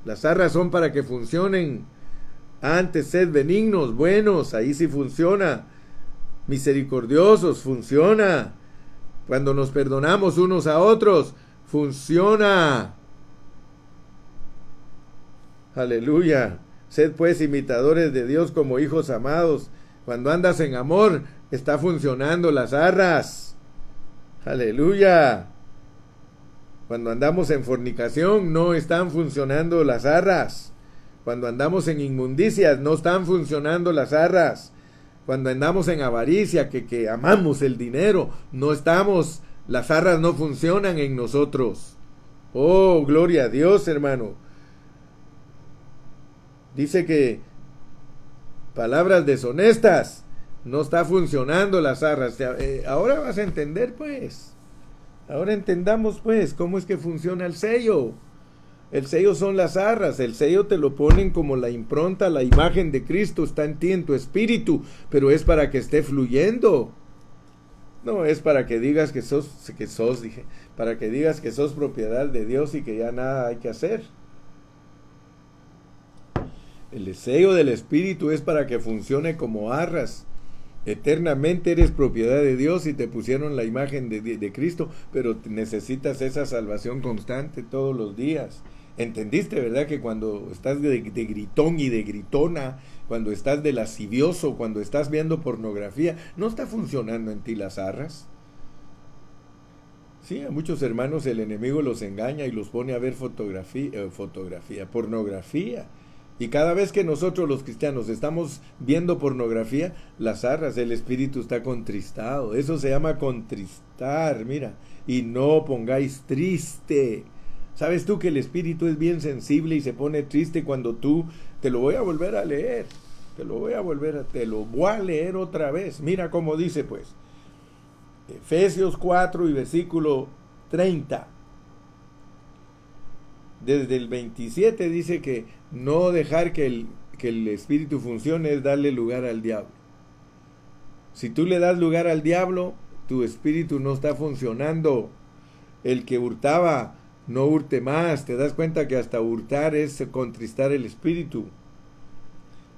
Las arras son para que funcionen. Antes sed benignos, buenos, ahí sí funciona. Misericordiosos, funciona. Cuando nos perdonamos unos a otros, funciona. Aleluya. Sed pues imitadores de Dios como hijos amados. Cuando andas en amor, está funcionando las arras. Aleluya. Cuando andamos en fornicación, no están funcionando las arras. Cuando andamos en inmundicias, no están funcionando las arras. Cuando andamos en avaricia, que amamos el dinero, las arras no funcionan en nosotros. Oh, gloria a Dios, hermano. Dice que palabras deshonestas, no está funcionando las arras. Ahora vas a entender, pues. Ahora entendamos, pues, cómo es que funciona el sello. El sello son las arras. El sello te lo ponen como la impronta, la imagen de Cristo está en ti, en tu espíritu, pero es para que esté fluyendo. No es para que digas para que digas que sos propiedad de Dios y que ya nada hay que hacer. El sello del Espíritu es para que funcione como arras. Eternamente eres propiedad de Dios y te pusieron la imagen de Cristo, pero necesitas esa salvación constante todos los días. ¿Entendiste, verdad? Que cuando estás de gritón y de gritona, cuando estás de lascivioso, cuando estás viendo pornografía, no está funcionando en ti las arras. Sí, a muchos hermanos el enemigo los engaña y los pone a ver pornografía. Y cada vez que nosotros los cristianos estamos viendo pornografía, las arras, el espíritu está contristado. Eso se llama contristar, mira. Y no pongáis triste. ¿Sabes tú que el espíritu es bien sensible y se pone triste cuando tú... Te lo voy a volver a leer. Te lo voy a leer otra vez. Mira cómo dice, pues. Efesios 4 y versículo 30. Desde el 27 dice que no dejar que el espíritu funcione es darle lugar al diablo. Si tú le das lugar al diablo, tu espíritu no está funcionando. El que hurtaba, no hurte más. Te das cuenta que hasta hurtar es contristar el espíritu.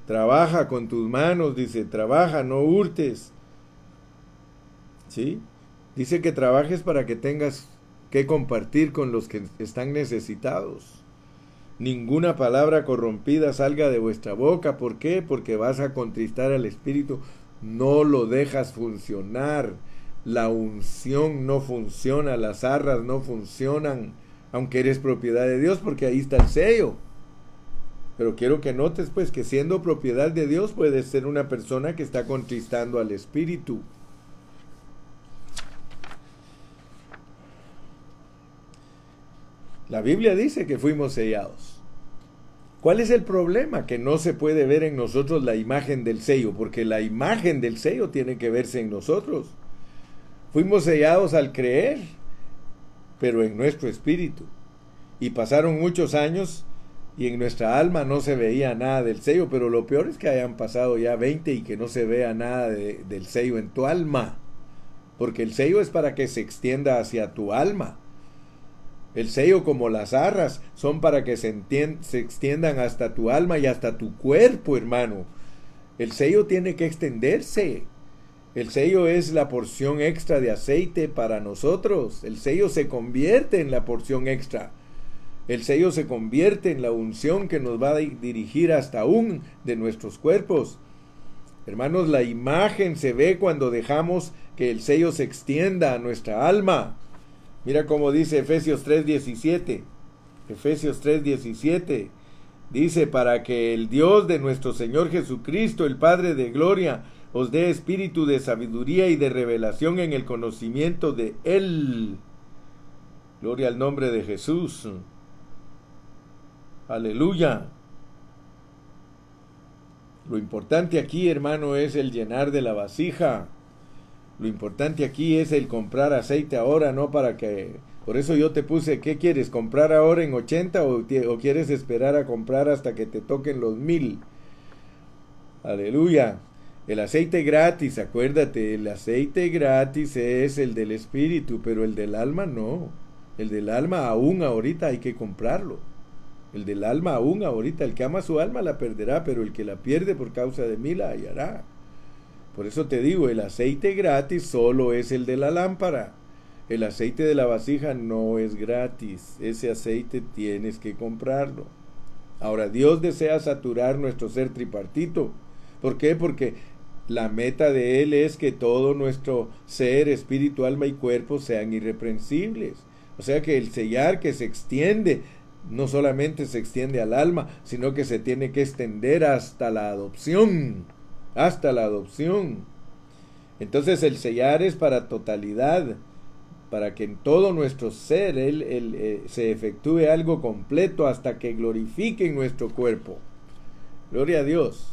Trabaja con tus manos, dice, trabaja, no hurtes. ¿Sí? Dice que trabajes para que tengas que compartir con los que están necesitados. Ninguna palabra corrompida salga de vuestra boca. ¿Por qué? Porque vas a contristar al espíritu. No lo dejas funcionar. La unción no funciona, las arras no funcionan, aunque eres propiedad de Dios, porque ahí está el sello. Pero quiero que notes, pues, que siendo propiedad de Dios puedes ser una persona que está contristando al espíritu. La Biblia dice que fuimos sellados. ¿Cuál es el problema? Que no se puede ver en nosotros la imagen del sello, porque la imagen del sello tiene que verse en nosotros. Fuimos sellados al creer, pero en nuestro espíritu. Y pasaron muchos años y en nuestra alma no se veía nada del sello, pero lo peor es que hayan pasado ya 20 y que no se vea nada del sello en tu alma, porque el sello es para que se extienda hacia tu alma. El sello, como las arras, son para que se extiendan hasta tu alma y hasta tu cuerpo, hermano. El sello tiene que extenderse. El sello es la porción extra de aceite para nosotros. El sello se convierte en la porción extra. El sello se convierte en la unción que nos va a dirigir hasta aún de nuestros cuerpos. Hermanos, la imagen se ve cuando dejamos que el sello se extienda a nuestra alma. Mira cómo dice Efesios 3:17. Efesios 3:17. Dice, para que el Dios de nuestro Señor Jesucristo, el Padre de gloria, os dé espíritu de sabiduría y de revelación en el conocimiento de Él. Gloria al nombre de Jesús. Aleluya. Lo importante aquí, hermano, es el llenar de la vasija. Lo importante aquí es el comprar aceite ahora, no para que... Por eso yo te puse, ¿qué quieres? ¿Comprar ahora en 80 o quieres esperar a comprar hasta que te toquen los 1000? Aleluya. El aceite gratis, acuérdate, el aceite gratis es el del espíritu, pero el del alma no. El del alma aún ahorita hay que comprarlo. El del alma aún ahorita, el que ama su alma la perderá, pero el que la pierde por causa de mí la hallará. Por eso te digo, el aceite gratis solo es el de la lámpara. El aceite de la vasija no es gratis. Ese aceite tienes que comprarlo. Ahora, Dios desea saturar nuestro ser tripartito. ¿Por qué? Porque la meta de Él es que todo nuestro ser, espíritu, alma y cuerpo sean irreprensibles. O sea que el sellar que se extiende, no solamente se extiende al alma, sino que se tiene que extender hasta la adopción. Hasta la adopción. Entonces el sellar es para totalidad, para que en todo nuestro ser se efectúe algo completo hasta que glorifique en nuestro cuerpo. Gloria a Dios.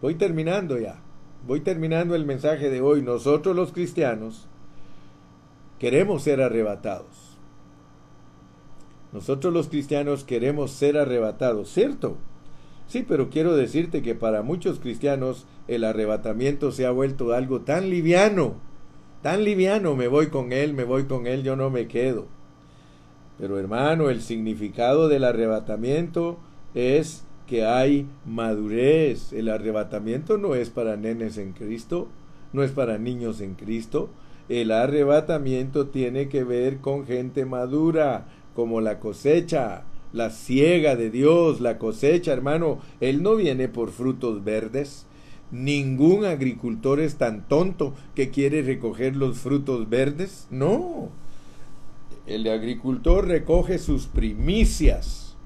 Voy terminando ya. Voy terminando el mensaje de hoy. Nosotros los cristianos queremos ser arrebatados. Nosotros los cristianos queremos ser arrebatados, ¿cierto? Sí, pero quiero decirte que para muchos cristianos el arrebatamiento se ha vuelto algo tan liviano, me voy con él, yo no me quedo. Pero hermano, el significado del arrebatamiento es que hay madurez. El arrebatamiento no es para nenes en Cristo, no es para niños en Cristo. El arrebatamiento tiene que ver con gente madura, como la cosecha, la siega de Dios, la cosecha, hermano. Él no viene por frutos verdes. Ningún agricultor es tan tonto que quiere recoger los frutos verdes. No. El agricultor recoge sus primicias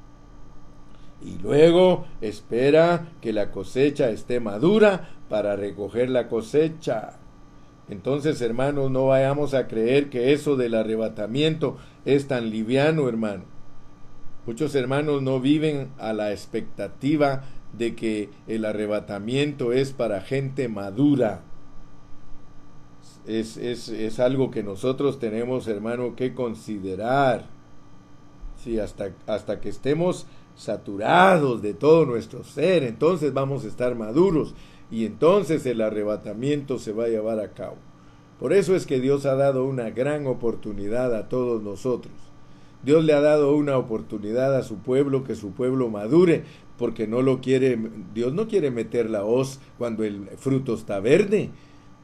y luego espera que la cosecha esté madura para recoger la cosecha. Entonces, hermanos, no vayamos a creer que eso del arrebatamiento es tan liviano, hermano. Muchos hermanos no viven a la expectativa de que el arrebatamiento es para gente madura. Es algo que nosotros tenemos, hermano, que considerar. Sí, hasta que estemos saturados de todo nuestro ser, entonces vamos a estar maduros y entonces el arrebatamiento se va a llevar a cabo. Por eso es que Dios ha dado una gran oportunidad a todos nosotros. Dios le ha dado una oportunidad a su pueblo, que su pueblo madure, porque Dios no quiere meter la hoz cuando el fruto está verde.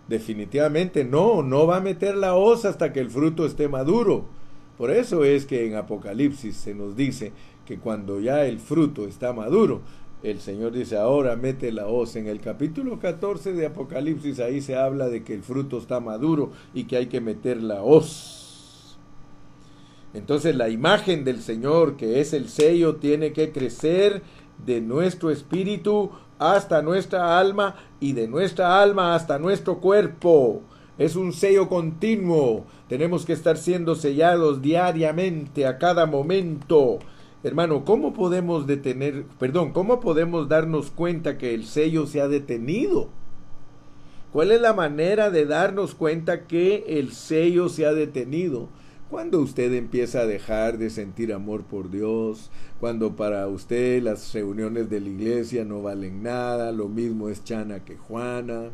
Definitivamente no va a meter la hoz hasta que el fruto esté maduro. Por eso es que en Apocalipsis se nos dice que cuando ya el fruto está maduro, el Señor dice, ahora mete la hoz. En el capítulo 14 de Apocalipsis, ahí se habla de que el fruto está maduro y que hay que meter la hoz. Entonces la imagen del Señor, que es el sello, tiene que crecer de nuestro espíritu hasta nuestra alma y de nuestra alma hasta nuestro cuerpo. Es un sello continuo. Tenemos que estar siendo sellados diariamente, a cada momento. Hermano, ¿cómo podemos darnos cuenta que el sello se ha detenido? ¿Cuál es la manera de darnos cuenta que el sello se ha detenido? Cuando usted empieza a dejar de sentir amor por Dios, cuando para usted las reuniones de la iglesia no valen nada, lo mismo es chana que Juana,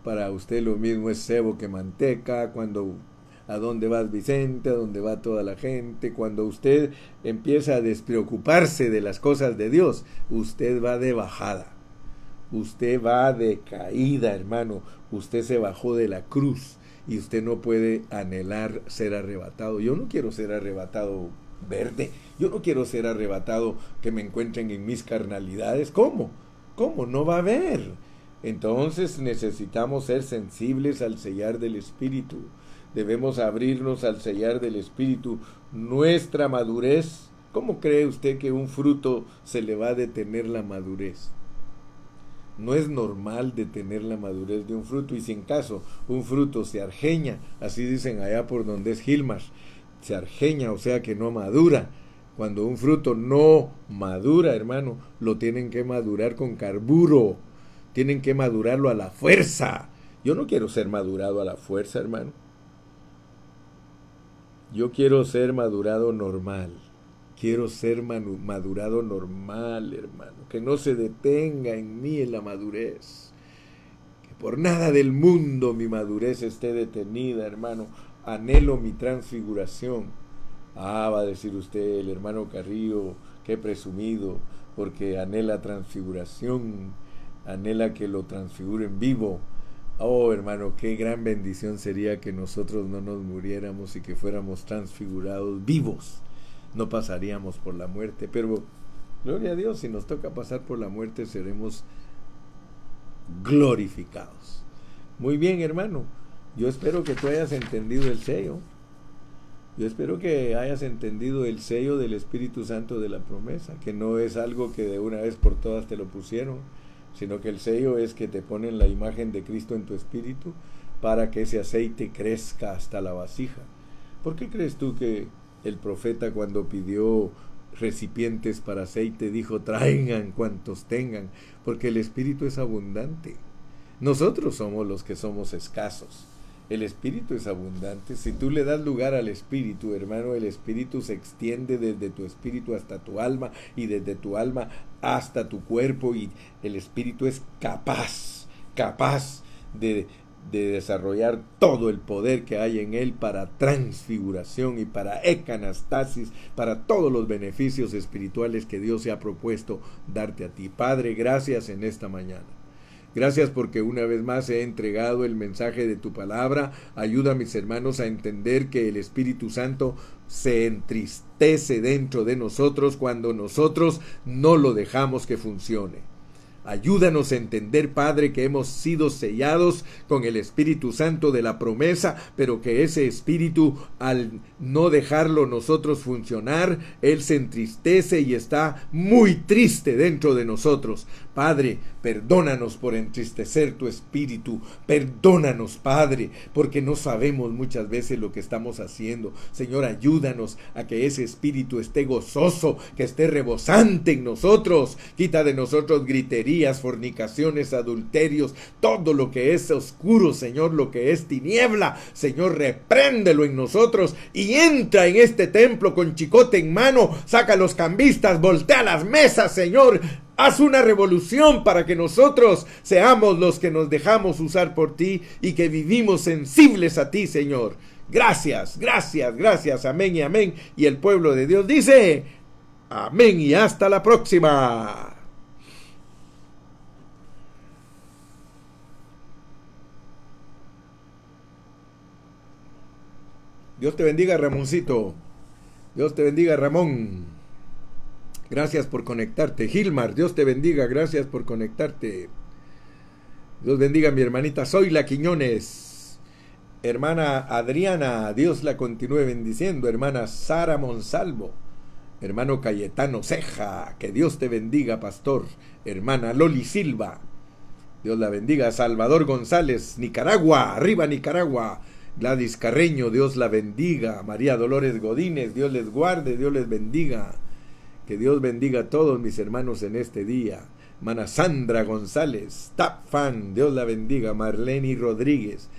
para usted lo mismo es cebo que manteca, cuando a dónde vas Vicente, a dónde va toda la gente, cuando usted empieza a despreocuparse de las cosas de Dios, usted va de bajada, usted va de caída, hermano, usted se bajó de la cruz y usted no puede anhelar ser arrebatado. Yo no quiero ser arrebatado verde, yo no quiero ser arrebatado que me encuentren en mis carnalidades. ¿Cómo? No va a haber. Entonces necesitamos ser sensibles al sellar del Espíritu. Debemos abrirnos al sellar del Espíritu. Nuestra madurez. ¿Cómo cree usted que un fruto se le va a detener la madurez? No es normal detener la madurez de un fruto, y si en caso un fruto se argeña, así dicen allá por donde es Gilmar, se argeña, o sea que no madura. Cuando un fruto no madura, hermano, lo tienen que madurar con carburo, tienen que madurarlo a la fuerza. Yo no quiero ser madurado a la fuerza, hermano. Yo quiero ser madurado normal. Quiero ser madurado normal, hermano. Que no se detenga en mí en la madurez. Que por nada del mundo mi madurez esté detenida, hermano. Anhelo mi transfiguración. Va a decir usted, el hermano Carrillo, qué presumido, porque anhela transfiguración. Anhela que lo transfiguren vivo. Oh, hermano, qué gran bendición sería que nosotros no nos muriéramos y que fuéramos transfigurados vivos. No pasaríamos por la muerte, pero gloria a Dios, si nos toca pasar por la muerte seremos glorificados. Muy bien, hermano, yo espero que tú hayas entendido el sello. Yo espero que hayas entendido el sello del Espíritu Santo de la promesa, que no es algo que de una vez por todas te lo pusieron, sino que el sello es que te ponen la imagen de Cristo en tu espíritu para que ese aceite crezca hasta la vasija. ¿Por qué crees tú que el profeta, cuando pidió recipientes para aceite, dijo traigan cuantos tengan? Porque el Espíritu es abundante. Nosotros somos los que somos escasos. El Espíritu es abundante. Si tú le das lugar al Espíritu, hermano, el Espíritu se extiende desde tu espíritu hasta tu alma y desde tu alma hasta tu cuerpo, y el Espíritu es capaz de desarrollar todo el poder que hay en él para transfiguración y para ecanastasis, para todos los beneficios espirituales que Dios se ha propuesto darte a ti. Padre, gracias en esta mañana. Gracias porque una vez más he entregado el mensaje de tu palabra. Ayuda a mis hermanos a entender que el Espíritu Santo se entristece dentro de nosotros cuando nosotros no lo dejamos que funcione. Ayúdanos a entender, Padre, que hemos sido sellados con el Espíritu Santo de la promesa, pero que ese Espíritu, al no dejarlo nosotros funcionar, Él se entristece y está muy triste dentro de nosotros. Padre, perdónanos por entristecer tu Espíritu. Perdónanos, Padre, porque no sabemos muchas veces lo que estamos haciendo. Señor, ayúdanos a que ese Espíritu esté gozoso, que esté rebosante en nosotros. Quita de nosotros griterías, fornicaciones, adulterios, todo lo que es oscuro, Señor, lo que es tiniebla. Señor, repréndelo en nosotros y entra en este templo con chicote en mano. Saca los cambistas, voltea las mesas, Señor. Haz una revolución para que nosotros seamos los que nos dejamos usar por ti y que vivimos sensibles a ti, Señor. Gracias, gracias, gracias. Amén y amén. Y el pueblo de Dios dice, amén y hasta la próxima. Dios te bendiga, Ramoncito. Dios te bendiga, Ramón. Gracias por conectarte. Gilmar, Dios te bendiga. Gracias por conectarte. Dios bendiga a mi hermanita Zoila Quiñones. Hermana Adriana, Dios la continúe bendiciendo. Hermana Sara Monsalvo. Hermano Cayetano Ceja, que Dios te bendiga, pastor. Hermana Loli Silva, Dios la bendiga. Salvador González, Nicaragua. Arriba Nicaragua. Gladys Carreño, Dios la bendiga. María Dolores Godínez, Dios les guarde, Dios les bendiga. Que Dios bendiga a todos mis hermanos en este día. Hermana Sandra González, Tap Fan, Dios la bendiga. Marlene Rodríguez,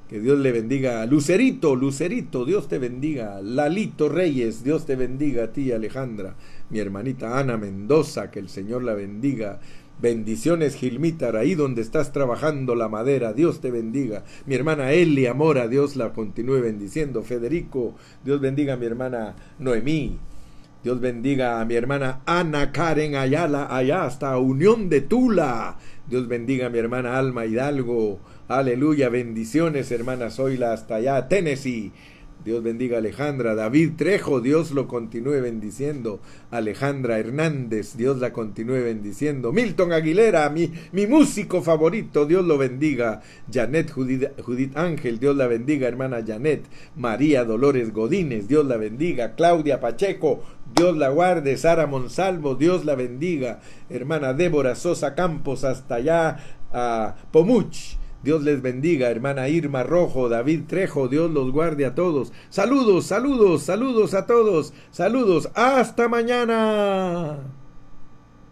Que Dios le bendiga. Lucerito, Lucerito, Dios te bendiga. Lalito Reyes, Dios te bendiga a ti, Alejandra. Mi hermanita Ana Mendoza, que el Señor la bendiga. Bendiciones, Gilmítar, ahí donde estás trabajando la madera, Dios te bendiga. Mi hermana Elia Mora, Dios la continúe bendiciendo. Federico, Dios bendiga a mi hermana Noemí. Dios bendiga a mi hermana Ana Karen Ayala, allá hasta Unión de Tula. Dios bendiga a mi hermana Alma Hidalgo. Aleluya, bendiciones, hermana Zoila, hasta allá, Tennessee. Dios bendiga a Alejandra. David Trejo, Dios lo continúe bendiciendo. Alejandra Hernández, Dios la continúe bendiciendo. Milton Aguilera, mi músico favorito, Dios lo bendiga. Janet Judith Ángel, Dios la bendiga, hermana Janet. María Dolores Godínez, Dios la bendiga. Claudia Pacheco, Dios la guarde. Sara Monsalvo, Dios la bendiga. Hermana Débora Sosa Campos, hasta allá a Pomuch. Dios les bendiga, hermana Irma Rojo, David Trejo, Dios los guarde a todos. Saludos, saludos, saludos a todos. Saludos, hasta mañana.